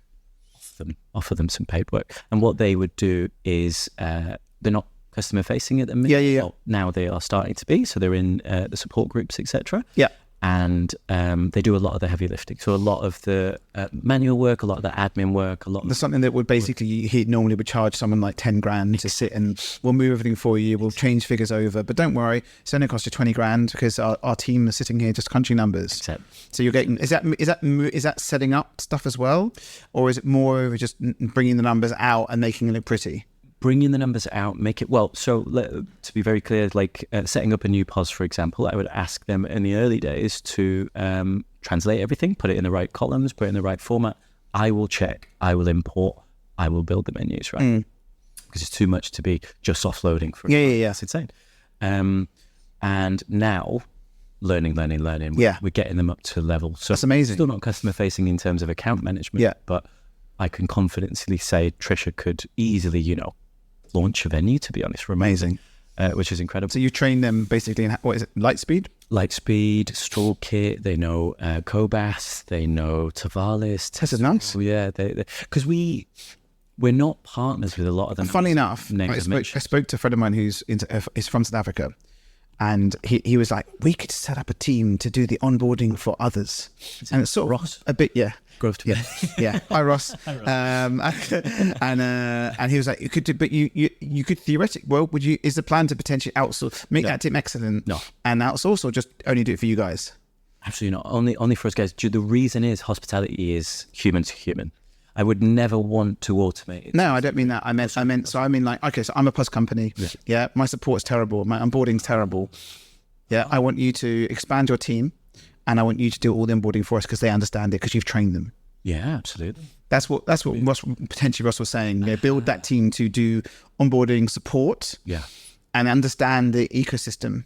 offer them some paid work. And what they would do is they're not customer facing at the minute. Yeah. Well, now they are starting to be, so they're in the support groups, etc. Yeah. And they do a lot of the heavy lifting. So a lot of the manual work, a lot of the admin work, There's something that would basically, he normally would charge someone like 10 grand to sit and we'll move everything for you, we'll change figures over, but don't worry, it's only cost you 20 grand because our team is sitting here just crunching numbers. Except, So you're getting, is that setting up stuff as well? Or is it more of just bringing the numbers out and making it look pretty? bringing the numbers out, make it, well, so to be very clear, like setting up a new POS, for example, I would ask them in the early days to translate everything, put it in the right columns, put it in the right format. I will check, I will import, I will build the menus, right? Because it's too much to be just offloading. Yeah. It's insane. And now, learning. Yeah. We're getting them up to level. So that's amazing. Still not customer facing in terms of account management, yeah. But I can confidently say Trisha could easily, launch a venue, to be honest, amazing. Which is incredible. So you train them basically in, what is it, Lightspeed? Lightspeed, Straw Kit, they know Cobas, they know Tavalis. This is nice. Yeah, because we're not partners with a lot of them. Funny enough, I spoke to a friend of mine who's from South Africa, and he was like, we could set up a team to do the onboarding for others. And it's sort of Ross? A bit, yeah. Growth to yeah. Hi, Ross. Hi, Ross. And he was like, you could do, but you could theoretically, well, is the plan to potentially outsource, make that team excellent and outsource, or just only do it for you guys? Absolutely not. Only for us guys. The reason is hospitality is human to human. I would never want to automate it. No, I don't mean that. I mean like, okay, so I'm a POS company. Yeah. My support's terrible. My onboarding's terrible. Yeah. I want you to expand your team, and I want you to do all the onboarding for us because they understand it because you've trained them. Yeah, absolutely. That's what Ross was saying. Build that team to do onboarding support. Yeah. And understand the ecosystem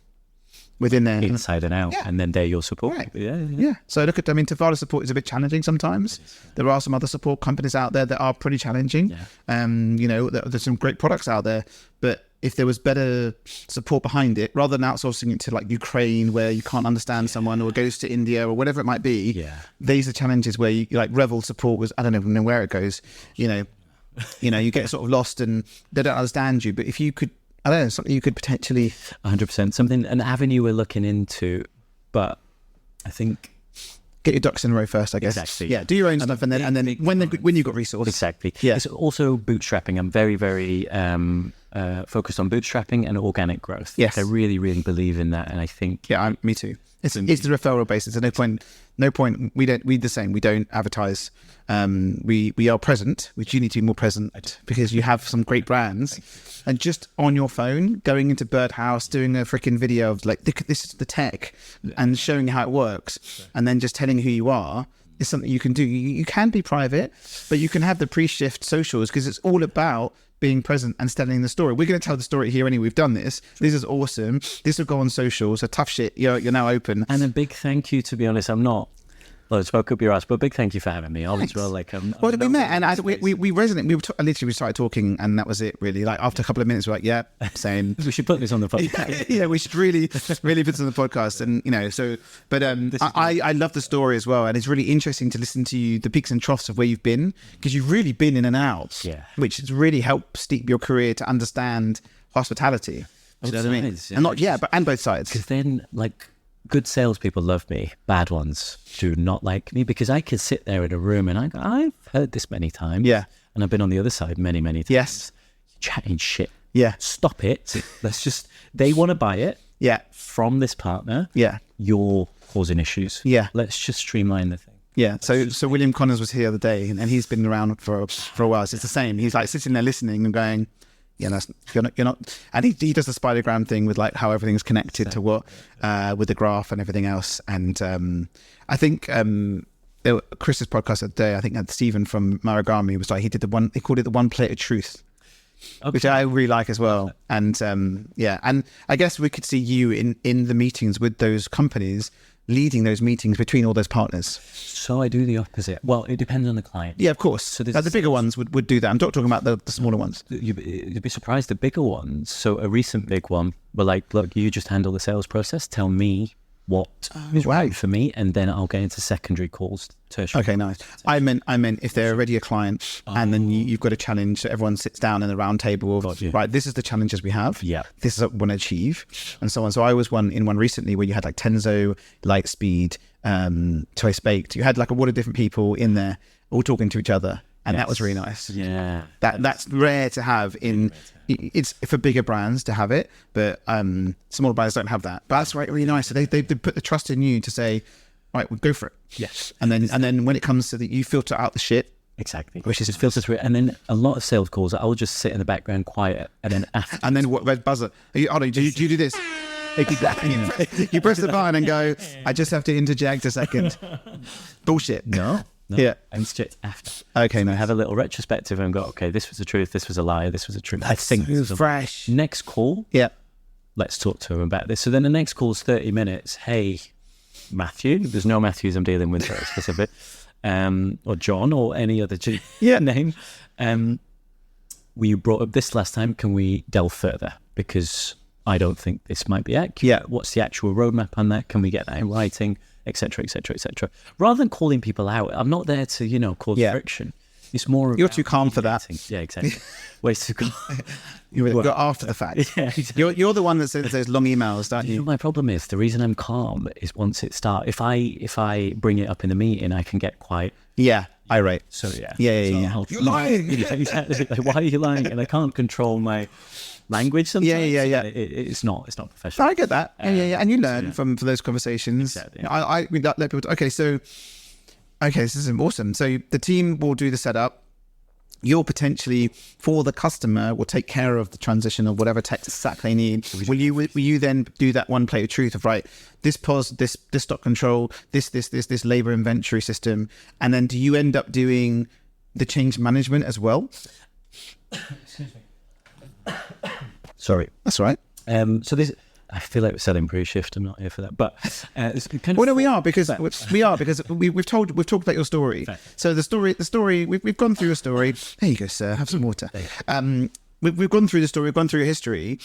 within there. Inside and out. Yeah. And then they're your support. Right. Yeah. So Tavalis support is a bit challenging sometimes. There are some other support companies out there that are pretty challenging. Yeah. There's some great products out there, but if there was better support behind it, rather than outsourcing it to like Ukraine where you can't understand someone, or goes to India or whatever it might be, these are challenges where you like Revel support was, I don't even know where it goes, you get sort of lost and they don't understand you. But if you could, I don't know, something you could potentially 100%, an avenue we're looking into, but I think get your ducks in a row first, I guess. Exactly. Yeah, do your own stuff, and then when you've got resource. Exactly. Yeah. It's also bootstrapping. I'm very, very focused on bootstrapping and organic growth. Yes. I really, really believe in that, and I think me too. It's the referral basis. There's no point. We the same. We don't advertise. We are present, which you need to be more present because you have some great brands. And just on your phone, going into Birdhouse, doing a freaking video of like, this is the tech, and showing how it works, and then just telling who you are is something you can do. You can be private, but you can have the PreShift socials because it's all about being present and telling the story. We're going to tell the story here anyway. We've done this. This is awesome. This will go on socials. So tough shit. You're now open. And a big thank you, to be honest. I'm not. Well, it's spoke up your ass, but a big thank you for having me on as well. Like, we met and we resonate. We started talking, and that was it. Really, like after a couple of minutes, we're like, yeah, same. We should put this on the podcast. Yeah, we should really put this on the podcast. And so, but I love the story as well, and it's really interesting to listen to you, the peaks and troughs of where you've been, because you've really been in and out. Yeah, which has really helped steep your career to understand hospitality. You know what I mean? Yeah. And both sides. Because then, like, good salespeople love me, bad ones do not like me, because I could sit there in a room and I've heard this many times. Yeah. And I've been on the other side many, many times. Yes. Chatting shit. Yeah. Stop it. They want to buy it. Yeah. From this partner. Yeah. You're causing issues. Yeah. Let's just streamline the thing. Yeah. So William Connors was here the other day, and he's been around for a while. So it's the same. He's like sitting there listening and going, yeah, you're not, and he does the spidergram thing with like how everything's connected to what, with the graph and everything else. And I think Chris's podcast the other day, I think had Stephen from Maragami was like, he called it the one plate of truth. Okay. Which I really like as well. And and I guess we could see you in the meetings with those companies, leading those meetings between all those partners. So I do the opposite. Well, it depends on the client. Yeah, of course. So the bigger ones would do that. I'm not talking about the smaller ones. You'd be surprised, the bigger ones. So a recent big one, we're like, look, you just handle the sales process. Tell me what is right for me, and then I'll get into secondary calls, tertiary. Okay, nice. I meant if they're already a client and then you've got a challenge, so everyone sits down in a round table of, right, this is the challenges we have. Yeah. This is what we want to achieve, and so on. So I was one recently where you had like Tenzo, Lightspeed, Choice Baked. You had like a lot of different people in there all talking to each other. And that was really nice. Yeah. That's rare to have it's for bigger brands to have it, but smaller brands don't have that. But that's really nice. So they put the trust in you to say, right, we'll go for it. Yes. And then when it comes to you filter out the shit. Exactly. Which is filter through it. And then a lot of sales calls, I'll just sit in the background quiet, and then after. And then what red buzzer? Do you do this? Exactly. You press the button and go, I just have to interject a second. Bullshit. No. Yeah, and straight after. Okay, so I have a little retrospective and go, okay, this was the truth, this was a lie, this was a truth. I think it was fresh. Next call, let's talk to him about this. So then the next call is 30 minutes. Hey, Matthew, there's no Matthews I'm dealing with very specific, or John or any other name. We brought up this last time. Can we delve further? Because I don't think this might be accurate. Yeah. What's the actual roadmap on that? Can we get that in writing? Etc. Etc. Etc. Rather than calling people out, I'm not there to cause friction. It's more. You're too calm for that. Yeah, exactly. Way too calm. You're after the fact. Yeah, exactly. You're the one that sends those long emails, don't you? My problem is the reason I'm calm is once it starts. If I bring it up in the meeting, I can get quite irate. So yeah. You're lying. Exactly. Like, why are you lying? And I can't control my language sometimes. Yeah. It's not professional. I get that. And you learn from those conversations. Exactly. I let people. Okay, this is awesome. So the team will do the setup. You'll potentially, for the customer, will take care of the transition of whatever tech stack they need. Will you then do that one plate of truth of, right, this POS, this stock control, this labor inventory system, and then do you end up doing the change management as well? Excuse me. Sorry. That's all right. So this, I feel like we're selling PreShift. I'm not here for that, but it's kind of. Well, no, we are because we've talked about your story. Fair. So the story we've gone through your story. There you go, sir. Have some water. We've gone through the story. We've gone through your history.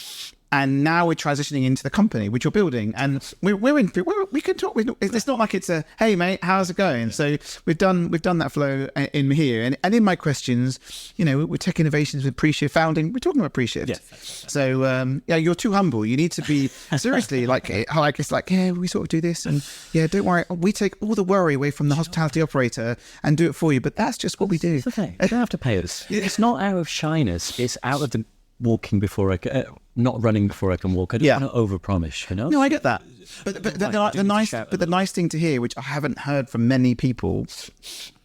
And now we're transitioning into the company which you're building, and we can talk. It's not like it's a, hey mate, how's it going? Yeah. So we've done that flow in here, and in my questions, we're tech innovations with PreShift founding. We're talking about PreShift. Yeah. So you're too humble. You need to be seriously it's like we sort of do this, and don't worry, we take all the worry away from the hospitality operator and do it for you. But that's just what we do. It's okay. You don't have to pay us. It's not out of shyness. It's out of the walking before I can, not running before I can walk. I don't want to overpromise, No, I get that. But the nice thing to hear, which I haven't heard from many people,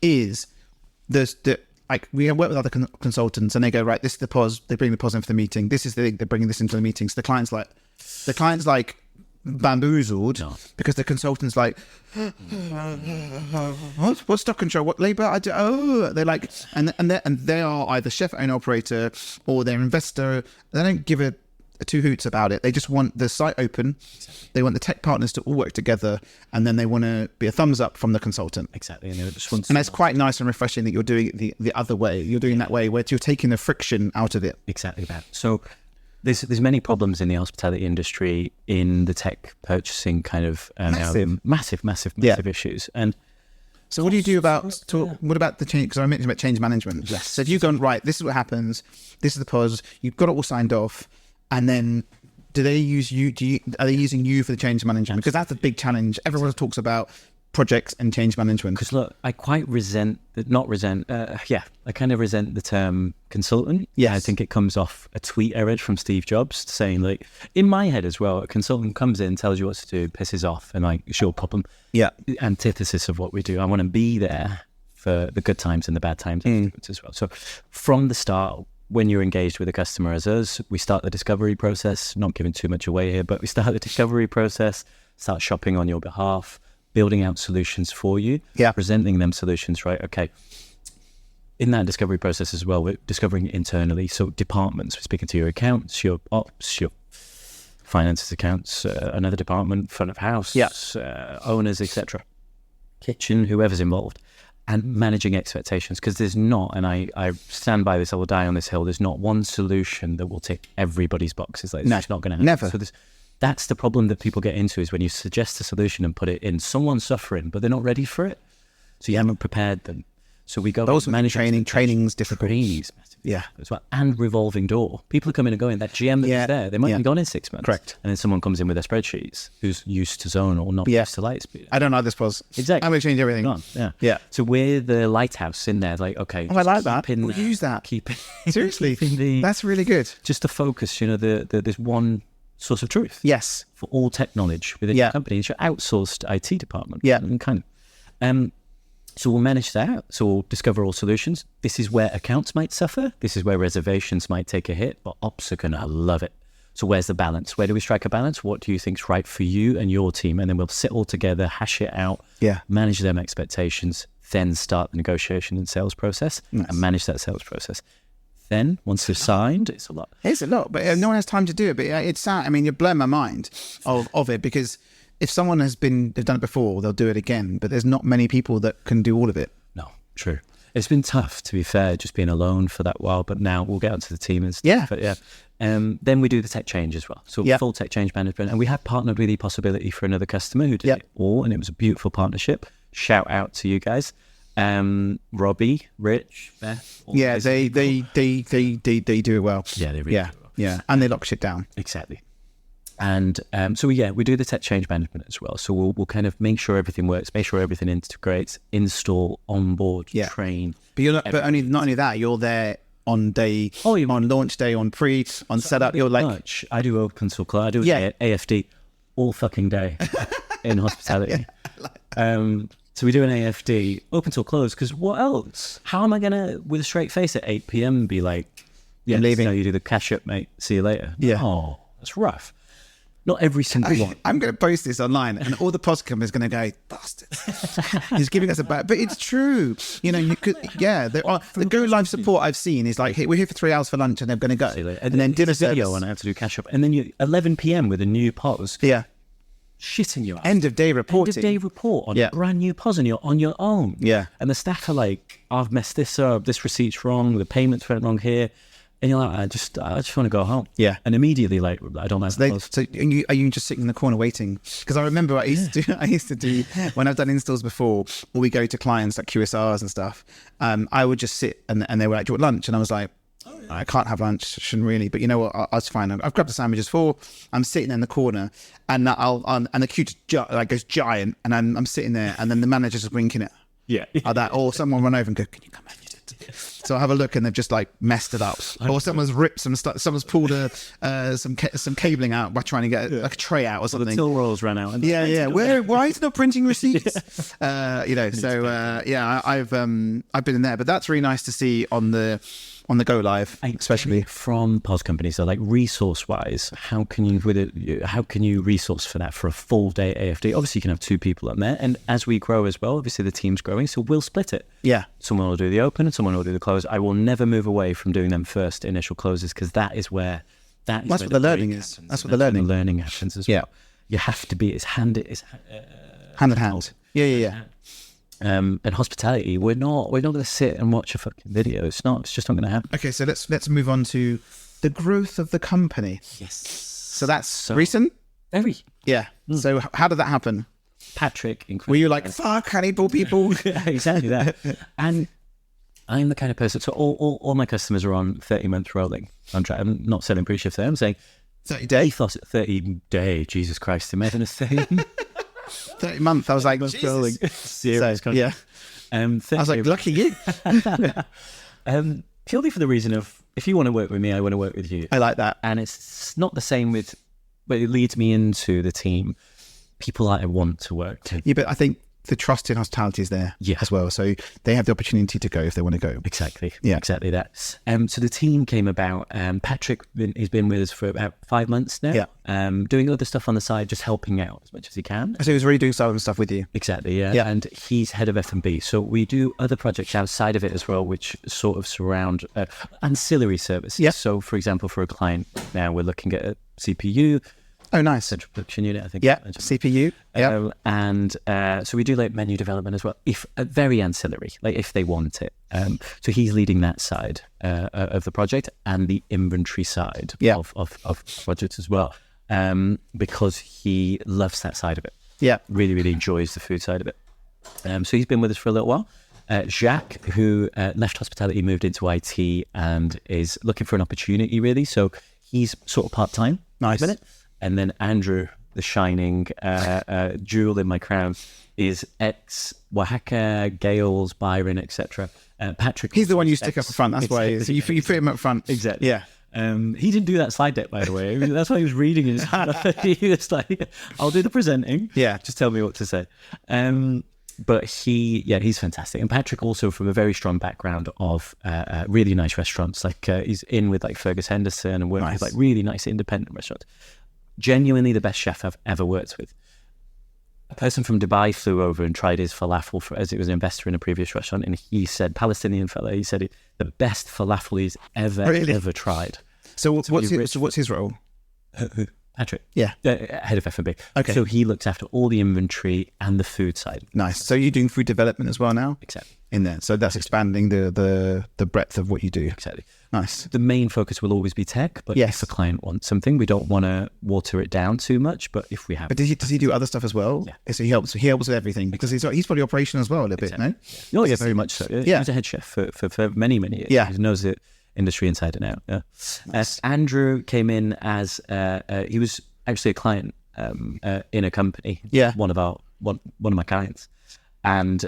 is we work with other consultants and they go, right, this is the POS. They bring the POS in for the meeting. This is they're bringing this into the meeting. So the client's like bamboozled because the consultant's like, what stock control, what labor? They're like, and they are either chef owner operator or they're investor. They don't give a two hoots about it. They just want the site open. Exactly. They want the tech partners to all work together, and then they want to be a thumbs up from the consultant. Exactly. And that's quite nice and refreshing that you're doing it the other way. You're doing that way where you're taking the friction out of it. Exactly that. So there's many problems in the hospitality industry in the tech purchasing kind of massive issues. And so what do you do about what about the change? Because I mentioned about change management. Yes. So if you've gone, right, this is what happens, this is the POS, you've got it all signed off, and then do they use you? Are they using you for the change management? Because that's a big challenge. Everyone talks about projects and change management. Because look, I quite I kind of resent the term consultant. Yes. I think it comes off a tweet I read from Steve Jobs saying, like, in my head as well, a consultant comes in, tells you what to do, pisses off, and like, sure, problem. Yeah. Antithesis of what we do. I want to be there for the good times and the bad times as well. So from the start, when you're engaged with a customer as us, we start the discovery process, not giving too much away here, but we start the discovery process, start shopping on your behalf, building out solutions for you, presenting them solutions, right? Okay. In that discovery process as well, we're discovering it internally. So departments, we're speaking to your accounts, your ops, your finances accounts, another department, front of house, owners, etc. Kitchen, whoever's involved, and managing expectations. Because there's not, and I stand by this, I will die on this hill, there's not one solution that will tick everybody's boxes. Like, it's just not going to happen. Never. So that's the problem that people get into, is when you suggest a solution and put it in, someone's suffering, but they're not ready for it. So you haven't prepared them. So we go also manage training's difficult. As well, and revolving door. People are coming and going. That GM that's there, they might be gone in 6 months. Correct. And then someone comes in with their spreadsheets who's used to Zone or not used to Lightspeed. I don't know how this was. Exactly. I'm going to change everything. Gone. Yeah. So we're the lighthouse in there. Like, okay. I like that. We'll use that. Keep it. Seriously. That's really good. Just to focus, there's one source of truth. Yes. For all tech knowledge within your company. It's your outsourced IT department. Yeah. And kind of. So we'll manage that. So we'll discover all solutions. This is where accounts might suffer. This is where reservations might take a hit, but ops are going to love it. So where's the balance? Where do we strike a balance? What do you think's right for you and your team? And then we'll sit all together, hash it out, manage them expectations, then start the negotiation and sales process and manage that sales process. Then once they're signed, it's a lot. It's a lot, but no one has time to do it. But it's sad. I mean, you're blowing my mind of it, because if someone they've done it before, they'll do it again. But there's not many people that can do all of it. No, true. It's been tough, to be fair, just being alone for that while. But now we'll get onto the team and stuff. Yeah. But then we do the tech change as well. So full tech change management. And we have partnered with ePossibility for another customer who did it all. And it was a beautiful partnership. Shout out to you guys. Robbie, Rich, Beth. Yeah, they do it well. Yeah, they really do it well. Yeah, and they lock shit down. Exactly. And so we do the tech change management as well. So we'll kind of make sure everything works, make sure everything integrates, install, onboard, train. But not only that, you're there on day, on launch day, on on setup. You're like, I do open till close. I do AFD all fucking day in hospitality. So we do an AFD open till close, because what else? How am I gonna, with a straight face at 8 p.m. be like, I'm leaving? So you do the cash up, mate. See you later. Yeah. Oh, that's rough. Not every single one. I'm going to post this online, and all the podcast is going to go, bastard. He's giving us a bad, but it's true. You could, the go live support I've seen is like, hey, we're here for 3 hours for lunch, and they're going to go, and then dinner video, and I have to do cash up, and then you 11 p.m. with a new pos. Shitting you out. End of day reporting. End of day report on a brand new pos, and you're on your own. Yeah. And the staff are like, I've messed this up. This receipt's wrong. The payments went wrong here. And you're like, I just want to go home. Yeah. And immediately, like, I don't have So are you just sitting in the corner waiting? Because I remember I used to do when I've done installs before, or we go to clients like QSRs and stuff, I would just sit and they were like, do you want lunch? And I was like, I can't have lunch, shouldn't really, but you know what, that's fine. I've grabbed the sandwiches I'm sitting in the corner, and and the queue just goes giant, and I'm sitting there, and then the manager's just winking it. Yeah. Like that, or someone run over and go, can you come over? So I have a look, and they've just like messed it up, or someone's ripped some stuff. Someone's pulled some cabling out by trying to get like a tray out or something. The till rolls ran out. Why is it not printing receipts? I've been in there, but that's really nice to see on the go live, especially from POS companies. So like resource wise, how can you resource for that for a full day AFD? Obviously you can have 2 people on there, and as we grow as well, obviously the team's growing, so we'll split it. Yeah, someone will do the open and someone will do the close. I will never move away from doing them first initial closes, because that's where what the learning is. That's what the learning happens as well. You have to be hand in hand. Yeah. And hospitality, we're not going to sit and watch a fucking video. It's just not going to happen. Okay, so let's move on to the growth of the company. Yes. So that's recent? Very. Yeah. So how did that happen? Patrick, were you like, fuck, I need more people? Exactly that. And I'm the kind of person, so all my customers are on 30-month rolling contract. I'm not selling PreShift there. I'm saying 30 day. 30 day. Jesus Christ, imagine a thing. 30 month. I was like, Jesus. Serious contract. Yeah. I was like, lucky you. Purely for the reason of, if you want to work with me, I want to work with you. I like that. And it's not the same but it leads me into the team. People I want to work with. Yeah, but I think the trust in hospitality is there Yeah. as well. So they have the opportunity to go if they want to go. Exactly. Yeah. Exactly that. So the team came about. Patrick has been with us for about 5 months now. Yeah. Doing other stuff on the side, just helping out as much as he can. So he was really doing some stuff with you. Exactly, yeah. Yeah. And he's head of F&B. So we do other projects outside of it as well, which sort of surround ancillary services. Yeah. So, for example, for a client now, we're looking at a CPU, Oh, nice. central production unit, I think. Yeah, CPU. Yeah. And so we do like menu development as well, if very ancillary, like if they want it. So he's leading that side of the project and the inventory side Yeah. of projects as well, because he loves that side of it. Yeah. Really, really enjoys the food side of it. So he's been with us for a little while. Jacques, who left hospitality, moved into IT and is looking for an opportunity, really. So he's sort of part-time. Nice. At the minute. And then Andrew, the shining jewel in my crown, is ex-Oaxaca, Gales, Byron, etc. Patrick. He's the one you ex- stick up front. That's why you put him up front. Exactly. Yeah. He didn't do that slide deck, by the way. That's why he was reading it. He was like, I'll do the presenting. Yeah. Just tell me what to say. But he's fantastic. And Patrick also from a very strong background of really nice restaurants. Like he's in with like Fergus Henderson and worked with like really nice independent restaurants. Genuinely the best chef I've ever worked with. A person from Dubai flew over and tried his falafel as it was an investor in a previous restaurant, and he said, Palestinian fella, he said the best falafel he's ever tried. So what's his role? Who? Patrick. Yeah. Head of F&B. Okay. So he looks after all the inventory and the food side. Nice. So you're doing food development as well now? Exactly. In there. So that's expanding the breadth of what you do. Exactly. Nice. The main focus will always be tech, but Yes. if a client wants something, we don't want to water it down too much, but if we have... But does he do other stuff as well? Yeah. So he helps with everything because he's probably operational as well a little bit, no? Oh, yeah, very much so. Yeah. He was a head chef for many, many years. Yeah. He knows the industry inside and out. Yeah. Andrew came in as... he was actually a client in a company. Yeah. One of my clients. And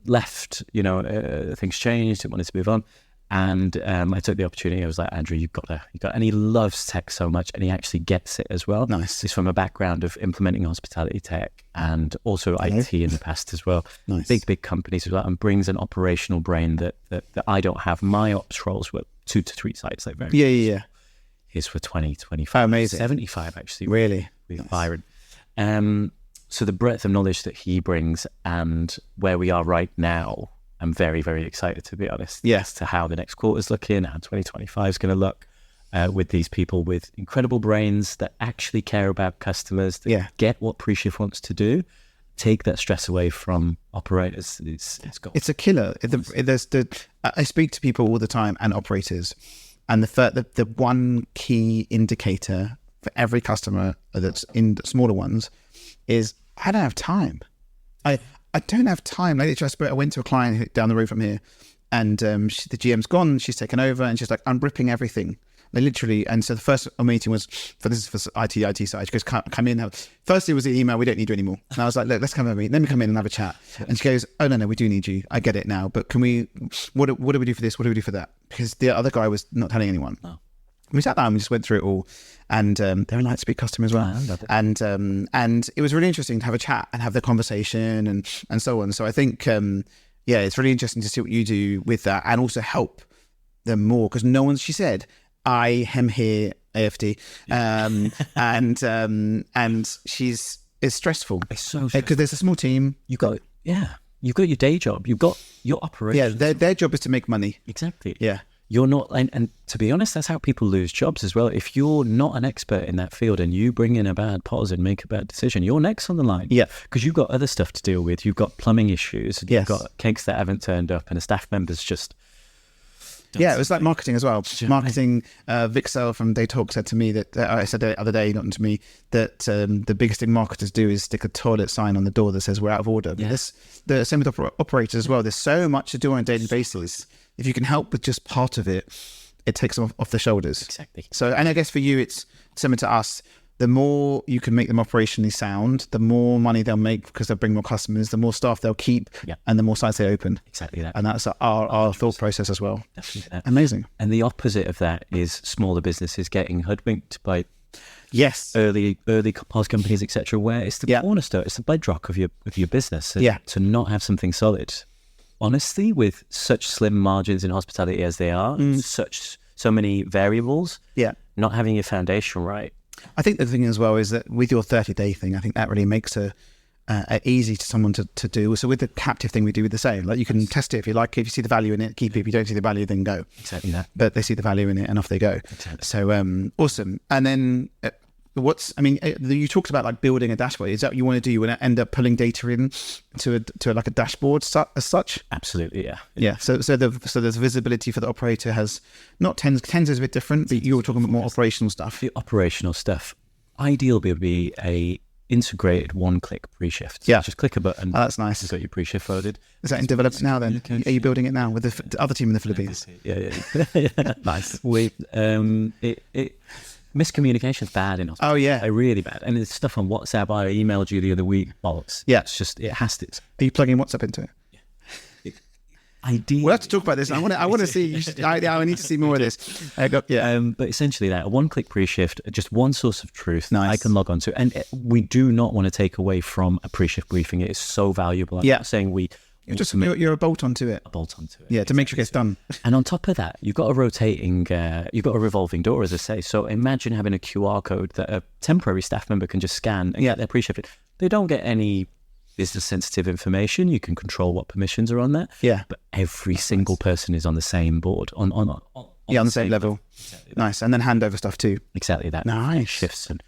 left, things changed, wanted to move on. And I took the opportunity. I was like, Andrew, you've got to, and he loves tech so much, and he actually gets it as well. Nice. He's from a background of implementing hospitality tech and also IT in the past as well. Nice. Big companies as well, and brings an operational brain that I don't have. My ops roles were 2 to 3 sites, like very. Yeah. His for 20, 25, Oh, amazing. 75 actually. Really? With Byron. So the breadth of knowledge that he brings and where we are right now, I'm very, very excited, to be honest. Yes. As to how the next quarter's looking, how 2025 is going to look with these people with incredible brains that actually care about customers, that get what PreShift wants to do, take that stress away from operators. It's a killer. I speak to people all the time and operators, and the one key indicator for every customer that's in the smaller ones is I don't have time. I don't have time. Like I went to a client down the road from here, and the GM's gone. She's taken over, and she's like, I'm ripping everything. Like literally. And so the first meeting was for IT side. She goes, come in. First it was the email. We don't need you anymore. And I was like, look, let's come over. Let me come in and have a chat. And she goes, oh no, we do need you. I get it now. But can we? What do we do for this? What do we do for that? Because the other guy was not telling anyone. Oh. We sat down and we just went through it all, and they're a Lightspeed customer as well. I love it. And it was really interesting to have a chat and have the conversation and so on. So I think it's really interesting to see what you do with that and also help them more because no one's. She said, "I am here, AFD," and it's stressful. It's so stressful because there's a small team. You've got your day job. You've got your operation. Yeah, their job is to make money. Exactly. Yeah. You're not, and to be honest, that's how people lose jobs as well. If you're not an expert in that field and you bring in a bad pause and make a bad decision, you're next on the line. Yeah. Because you've got other stuff to deal with. You've got plumbing issues. Yes. You've got cakes that haven't turned up and a staff member's just... Yeah, it was like marketing as well. Marketing, Vixel from Daytalk said to me that, I said the other day, not to me, that the biggest thing marketers do is stick a toilet sign on the door that says we're out of order. Yeah. But the same with operators as well. There's so much to do on a daily basis. If you can help with just part of it, it takes them off their shoulders. Exactly. So, and I guess for you, it's similar to us. The more you can make them operationally sound, the more money they'll make because they'll bring more customers, the more staff they'll keep, and the more sites they open. Exactly that. And that's our thought process as well. Definitely that. Amazing. And the opposite of that is smaller businesses getting hoodwinked by Yes. early POS companies, etc., where it's the cornerstone, it's the bedrock of your business. And to not have something solid, honestly, with such slim margins in hospitality as they are, so many variables, not having your foundation right. I think the thing as well is that with your 30-day thing, I think that really makes it easy to someone to do. So with the captive thing, we do with the same. Like you can test it if you like. If you see the value in it, keep it. If you don't see the value, then go. Exactly that. But they see the value in it, and off they go. Exactly. So awesome. And then you talked about like building a dashboard. Is that what you want to do? You want to end up pulling data in to like a dashboard as such? Absolutely, yeah. Yeah. So there's visibility for the operator. Has not tens is a bit different, but you were talking about more operational stuff. The operational stuff, ideal would be a integrated one-click PreShift. Yeah. Just click a button. Oh, that's nice. You've got your PreShift loaded. Is that in development now then? Are you building it now with the other team in the Philippines? Yeah. Nice. Miscommunication's bad in hospitality. Oh yeah, really bad. And there's stuff on WhatsApp. I emailed you the other week. Bollocks. Yeah. It's just, it has to. Are you plugging WhatsApp into it? Ideally. We'll have to talk about this. I want to see. I need to see more of this. But essentially, that a one-click PreShift, just one source of truth. Nice. I can log on to, and we do not want to take away from a PreShift briefing. It is so valuable. I'm not saying you're a bolt onto it. A bolt onto it. Yeah, to make sure it gets done. And on top of that, you've got you've got a revolving door, as I say. So imagine having a QR code that a temporary staff member can just scan and get their PreShift. They don't get any business sensitive information. You can control what permissions are on there. Yeah. But every single person is on the same board, on the same level. Exactly. Nice. And then handover stuff too. Exactly that. Nice. Shifts and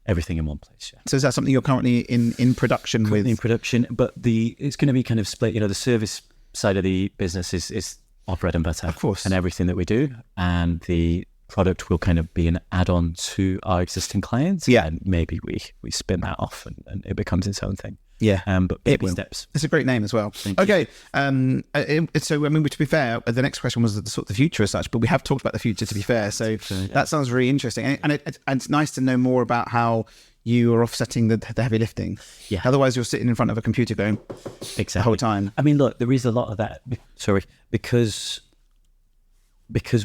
everything in one place. Yeah. So is that something you're currently in production with? In production, but it's going to be kind of split. The service side of the business is our bread and butter, of course, and everything that we do, and the product will kind of be an add-on to our existing clients. Yeah, and maybe we spin that off and it becomes its own thing. Yeah, but baby steps. It's a great name as well. Okay, so I mean, to be fair, the next question was the sort of the future as such, but we have talked about the future. To be fair, so that sounds really interesting, and it's nice to know more about how you are offsetting the heavy lifting. Yeah. Otherwise, you're sitting in front of a computer going the whole time. I mean, look, there is a lot of that. Sorry, because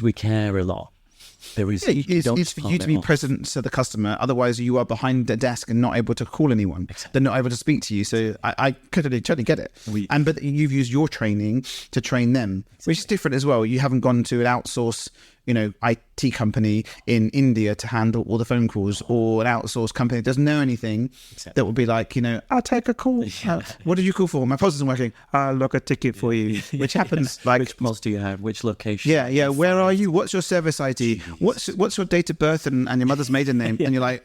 we care a lot. There is. It's for you to be present to the customer. Otherwise, you are behind the desk and not able to call anyone. Exactly. They're not able to speak to you. So I totally get it. But you've used your training to train them, which is different as well. You haven't gone to an outsource, IT company in India to handle all the phone calls, or an outsourced company that doesn't know anything. Exactly. That would be like, I'll take a call. What did you call for? My POS isn't working. I'll log a ticket for you, which happens. Like, which POS do you have? Which location? Yeah. Where are you? What's your service ID? What's your date of birth and your mother's maiden name? And you're like,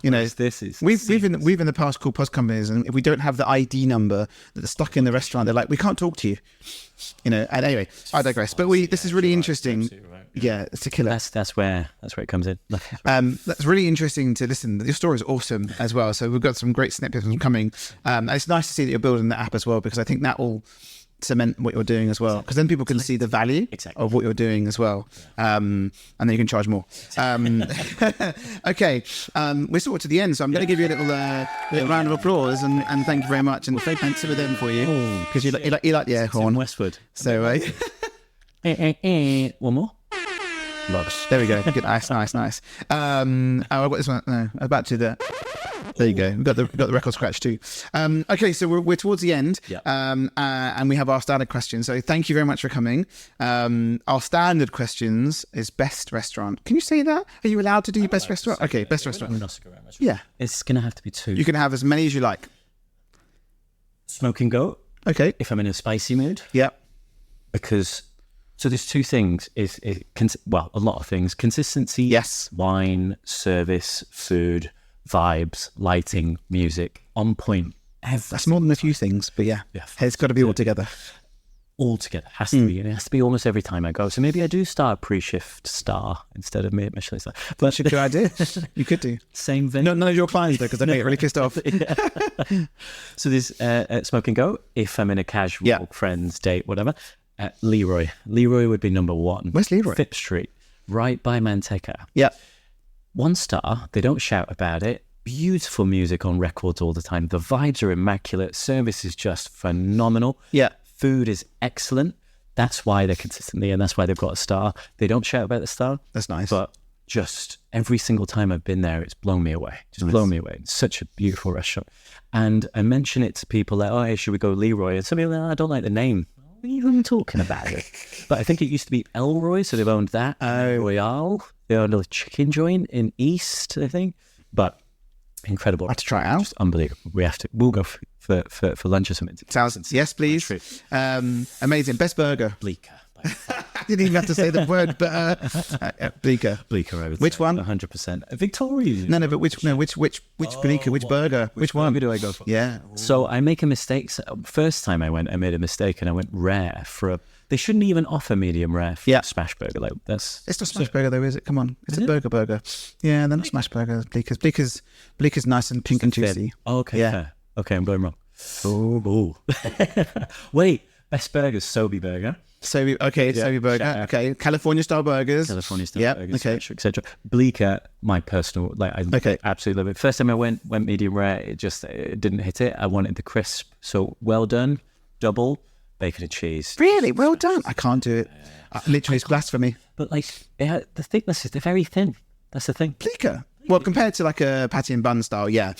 we've in the past called POS companies, and if we don't have the ID number that's stuck in the restaurant, they're like, we can't talk to you. And anyway, I digress. But this is really interesting. Right. Yeah, it's a killer. That's where it comes in. That's really interesting to listen. Your story is awesome as well. So we've got some great snippets coming. And it's nice to see that you're building the app as well, because I think that will cement what you're doing as well, because then people can see the value of what you're doing as well, and then you can charge more. Okay, we're sort of to the end, so I'm going to give you a little round of applause and thank you very much, and thanks to them for you, because you like the air horn. Westwood. So one more. There we go. Good. Nice. I've got this one. No, about to the. There you go. We've got the record scratch too. Okay, so we're towards the end, and we have our standard questions. So thank you very much for coming. Our standard questions is best restaurant. Can you say that? Are you allowed to do your best restaurant? Okay, best restaurant. Yeah, it's gonna have to be 2. You can have as many as you like. Smoking Goat. Okay. If I'm in a spicy mood. Yeah. Because. So there's 2 things, a lot of things. Consistency, yes. Wine, service, food, vibes, lighting, music, on point. That's more than a few things, but yeah. It's got to be all together. All together, has to be. And it has to be almost every time I go. So maybe I do start a PreShift star instead of Michelin star. But that's a good idea. You could do. Same venue. None of your clients though, because they get really pissed off. So there's Smoke and Go, if I'm in a casual friends, date, whatever. Leroy would be number 1. Where's Leroy? Phipps Street, right by Manteca. Yeah. 1 star. They don't shout about it. Beautiful music on records all the time. The vibes are immaculate. Service is just phenomenal. Yeah. Food is excellent. That's why they're consistently, and that's why they've got a star. They don't shout about the star. That's nice. But just every single time I've been there, it's blown me away. Just blown me away. It's such a beautiful restaurant. And I mention it to people like, oh, hey, should we go Leroy? And some people are like, I don't like the name. What are you even talking about it? But I think it used to be Elroy, so they've owned that. Royale. They owned a chicken joint in East, I think. But incredible. I have to try it out. Just unbelievable. We'll go for lunch or something. Thousands. Yes, please. Amazing. Best burger. Bleecker. I didn't even have to say the word, but Bleecker. Bleecker, I would Which say. one? 100%. Victoria. No, but which Bleecker, which burger? Which one? Which do I go for? Yeah. So I make a mistake. First time I went, I made a mistake and I went rare for a... They shouldn't even offer medium rare for a smash burger. Like that's... It's not smash burger though, is it? Come on. It's a burger. Yeah, they're not smash burger. Bleeckers nice and pink and juicy. Oh, okay, Yeah. fair. Okay, I'm going wrong. Oh. Wait, best burgers, Sobe Burger. Sobe burger. Okay, California style burgers. Burgers, Okay. etc. Bleecker, my personal, I absolutely love it. First time I went medium rare, it didn't hit it. I wanted the crisp, so well done, double, bacon and cheese. Really? Well done. I can't do it. Literally, it's blasphemy. But the thickness is, they're very thin. That's the thing. Bleecker. Well, compared to like a patty and bun style, yeah,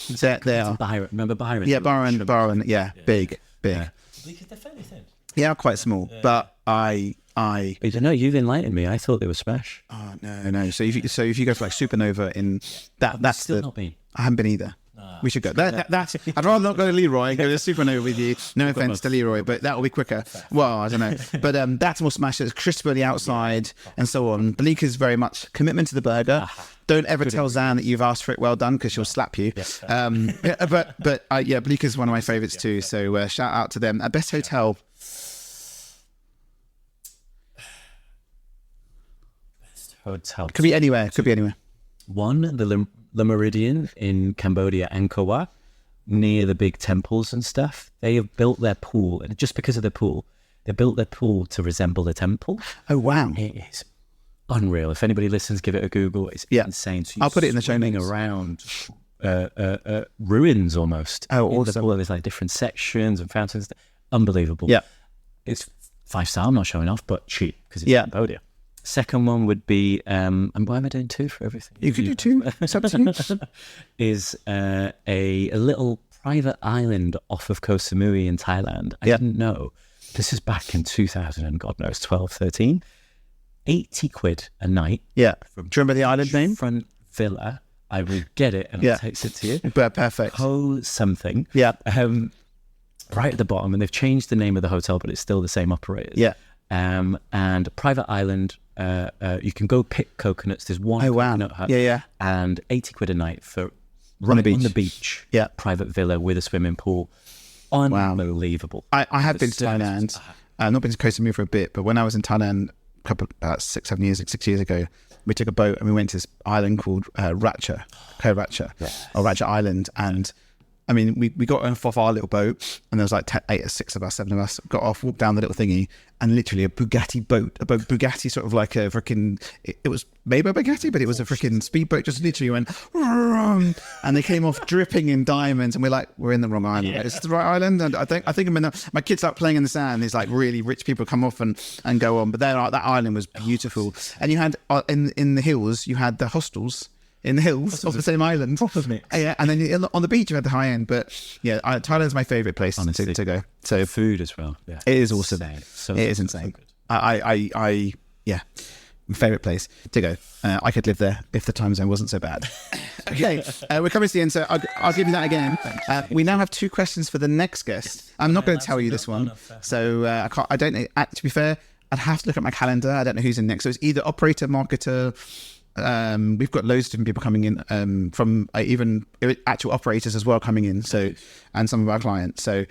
they are. Byron, remember Byron? Yeah, Byron, yeah, big. Yeah. Bleecker, they're fairly thin. Yeah, quite small, but I don't know. You've enlightened me. I thought they were smash. Oh no. So if you go for like Supernova in that's still not been. I haven't been either. We should go. That's. I'd rather not go to Leroy and go to Supernova with you. No offense to Leroy, but that will be quicker. Well, I don't know, but that's more smash. It's crisp on the outside and so on. Bleeker's very much commitment to the burger. Don't ever tell Zan that you've asked for it well done because she'll slap you. But Bleeker's one of my favourites too. So shout out to them. Best hotel. Hotel. Could be anywhere. One, the Le Méridien in Cambodia, Angkor Wat, near the big temples and stuff. They have built their pool, and just because of the pool, they built their pool to resemble the temple. Oh wow! It is unreal. If anybody listens, give it a Google. It's insane. So I'll put it in the show notes. Around ruins almost. Oh, in awesome! The pool, there's like different sections and fountains. Unbelievable. Yeah, it's 5-star. I'm not showing off, but cheap because it's Cambodia. Second one would be, and why am I doing 2 for everything? You could do 2 substitutes. Is a little private island off of Koh Samui in Thailand. I didn't know. This is back in 2000 and God knows, 12, 13. 80 quid a night. Yeah. Do you remember the island name? Front Villa. I will get it and I'll text it to you. But perfect. Koh something. Yeah. Right at the bottom, and they've changed the name of the hotel, but it's still the same operators. Yeah. And a private island. You can go pick coconuts. There's one coconut hut. Yeah. And 80 quid a night for On the beach. Yeah. Private villa with a swimming pool. Unbelievable. I have been to Thailand. I've not been to Koh Samui for a bit, but when I was in Thailand about 6 years ago, we took a boat and we went to this island called Ratcha, Koh Ratcha, or Ratcha Island. And I mean, we got off our little boat and there was like 6 of us, 7 of us, got off, walked down the little thingy, and literally a Bugatti sort of like a freaking, it was made by Bugatti, but it was a freaking speedboat, just literally went, and they came off dripping in diamonds, and we're like, we're in the wrong island. Is this the right island? And I think I'm in my kids start playing in the sand. These like really rich people come off and go on, but that island was beautiful. And you had, in the hills, you had the hostels, in the hills of the same island. Proper mix. Yeah, and then on the beach you had the high end, but yeah, Thailand's my favourite place to go. So food as well. Yeah, it is awesome. It is insane. I favourite place to go. I could live there if the time zone wasn't so bad. Okay, we're coming to the end, so I'll give you that again. We now have 2 questions for the next guest. I'm not going to tell you this one, so I don't know. To be fair, I'd have to look at my calendar. I don't know who's in next. So it's either operator, marketer. We've got loads of different people coming in from even actual operators as well coming in. So, and some of our clients. So,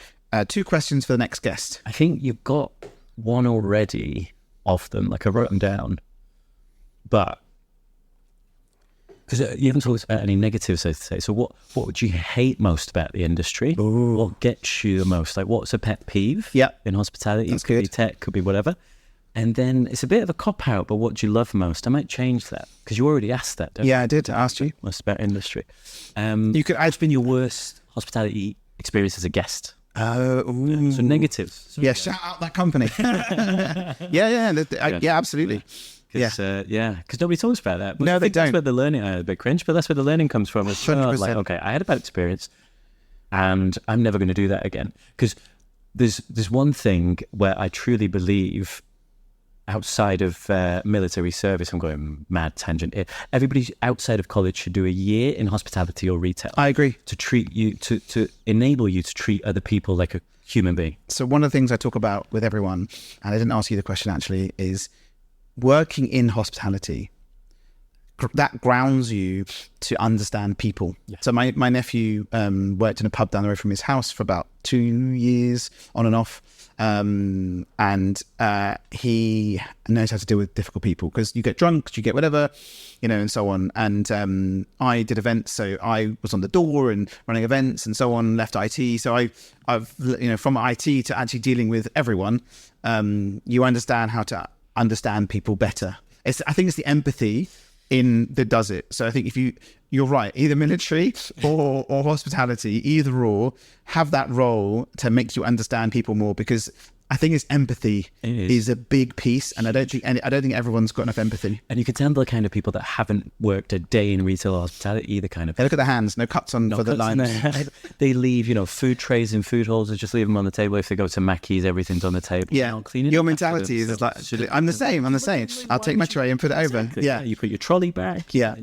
2 questions for the next guest. I think you've got one already of them. Like I wrote them down, but because you haven't talked about any negatives, so to say. So, what would you hate most about the industry? Ooh. What gets you the most? Like, what's a pet peeve? Yeah, in hospitality, that's could good. Be tech, could be whatever. And then it's a bit of a cop-out, but what do you love most? I might change that, because you already asked that, don't you? Yeah, I did. I asked you. Most about industry. You could. What's been your worst hospitality experience as a guest? So negatives. Yeah, shout out that company. Yeah, absolutely. Because nobody talks about that. But No, I they think that's don't. where the learning, a bit cringe, but that's where the learning comes from. It's 100%. like, okay, I had a bad experience and I'm never going to do that again. Because there's one thing where I truly believe outside of military service, I'm going mad tangent here. Everybody outside of college should do a year in hospitality or retail. I agree. To treat you, to enable you to treat other people like a human being. So one of the things I talk about with everyone, and I didn't ask you the question actually, is working in hospitality. That grounds you to understand people. Yeah. So my nephew worked in a pub down the road from his house for about 2 years on and off. And he knows how to deal with difficult people because you get drunk, you get whatever, and so on. And I did events, so I was on the door and running events and so on, left IT. So I've from IT to actually dealing with everyone, you understand how to understand people better. I think it's the empathy that does it. So I think if you're right, either military or hospitality, either or, have that role to make you understand people more, because I think it's empathy is a big piece, and I don't think everyone's got enough empathy. And you can tell the kind of people that haven't worked a day in retail or hospitality either kind of. They look at the hands, no cuts on for the lines. They leave, food trays in food halls, just leave them on the table. If they go to Mackey's, everything's on the table. Yeah, your mentality is like, I'm the same. I'll take my tray and put it over. Yeah, you put your trolley back. Yeah,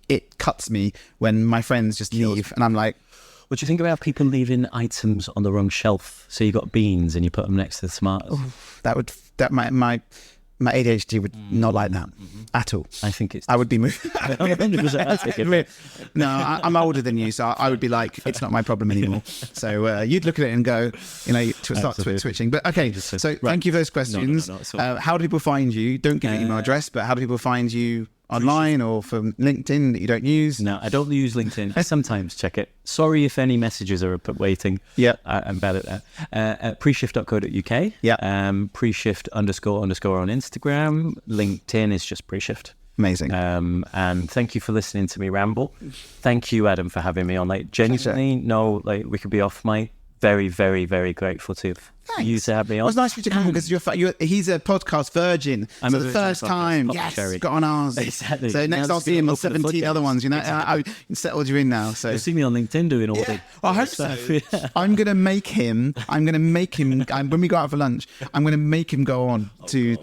it cuts me when my friends just leave, and I'm like, what do you think about people leaving items on the wrong shelf? So you got beans and you put them next to the Smarters. My ADHD would not like that at all. I think it's. I would be moving. 100%. No, I'm older than you, so I would be like, it's not my problem anymore. So you'd look at it and go, start switching. But okay, so thank you for those questions. No, how do people find you? Don't give your email address, but how do people find you? Online or from LinkedIn that you don't use? No, I don't use LinkedIn. I sometimes check it. Sorry if any messages are waiting. Yeah. I'm bad at that. At PreShift.co.uk. Yeah. PreShift _ on Instagram. LinkedIn is just PreShift. Amazing. And thank you for listening to me ramble. Thank you, Adam, for having me on. Genuinely, we could be off mic. Very, very, very grateful to you to have me on. It was nice for you to come because he's a podcast virgin. I'm so the first time, got on ours. Exactly. So next I'll see him on 17 other ones. I settled you in now. So you'll see me on LinkedIn doing all the. I hope so. Yeah. I'm gonna make him. When we go out for lunch, I'm gonna make him go on to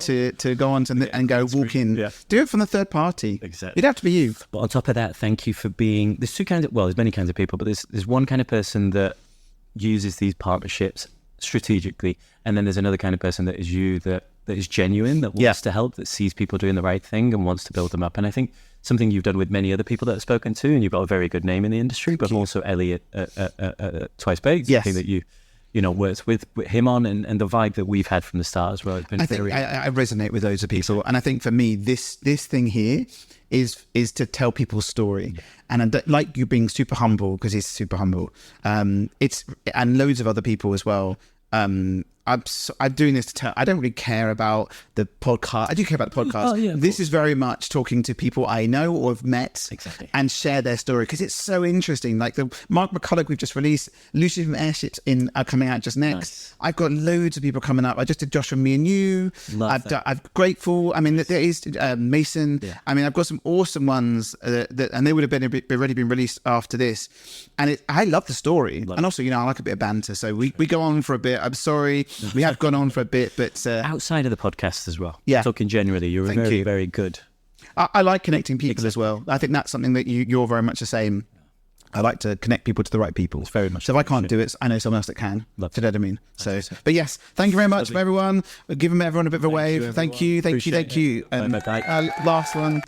go on to and go walk in. Yeah. Do it from the third party. Exactly. It'd have to be you. But on top of that, thank you for being. There's two kinds of. Well, there's many kinds of people, but there's one kind of person that uses these partnerships strategically, and then there's another kind of person that is that is genuine, that wants to help, that sees people doing the right thing and wants to build them up. And I think something you've done with many other people that I've spoken to, and you've got a very good name in the industry, but also Elliot Twice Baked, something that you worked with him on, and the vibe that we've had from the start as well. It's been I resonate with loads of people, and I think for me this thing here is to tell people's story. And I like you being super humble, because he's super humble. And loads of other people as well. I'm doing this to tell. I don't really care about the podcast. I do care about the podcast. This is very much talking to people I know or have met, and share their story, because it's so interesting. Like the Mark McCulloch we've just released, Lucy from Airships are coming out just next. Nice. I've got loads of people coming up. I just did Josh from Me and You. I'm grateful. I mean, there is Mason. Yeah. I mean, I've got some awesome ones and they would have already been released after this. And I love the story, and also I like a bit of banter. So we go on for a bit. I'm sorry. We have gone on for a bit, but outside of the podcast as well. Yeah, talking generally, you're very, very good. I like connecting people as well. I think that's something that you're very much the same. I like to connect people to the right people. It's very much. So if I can't do it, I know someone else that can. Do you know what I mean? So, but yes, thank you very much for everyone. We're giving everyone a bit of a wave. Thank you. Last one.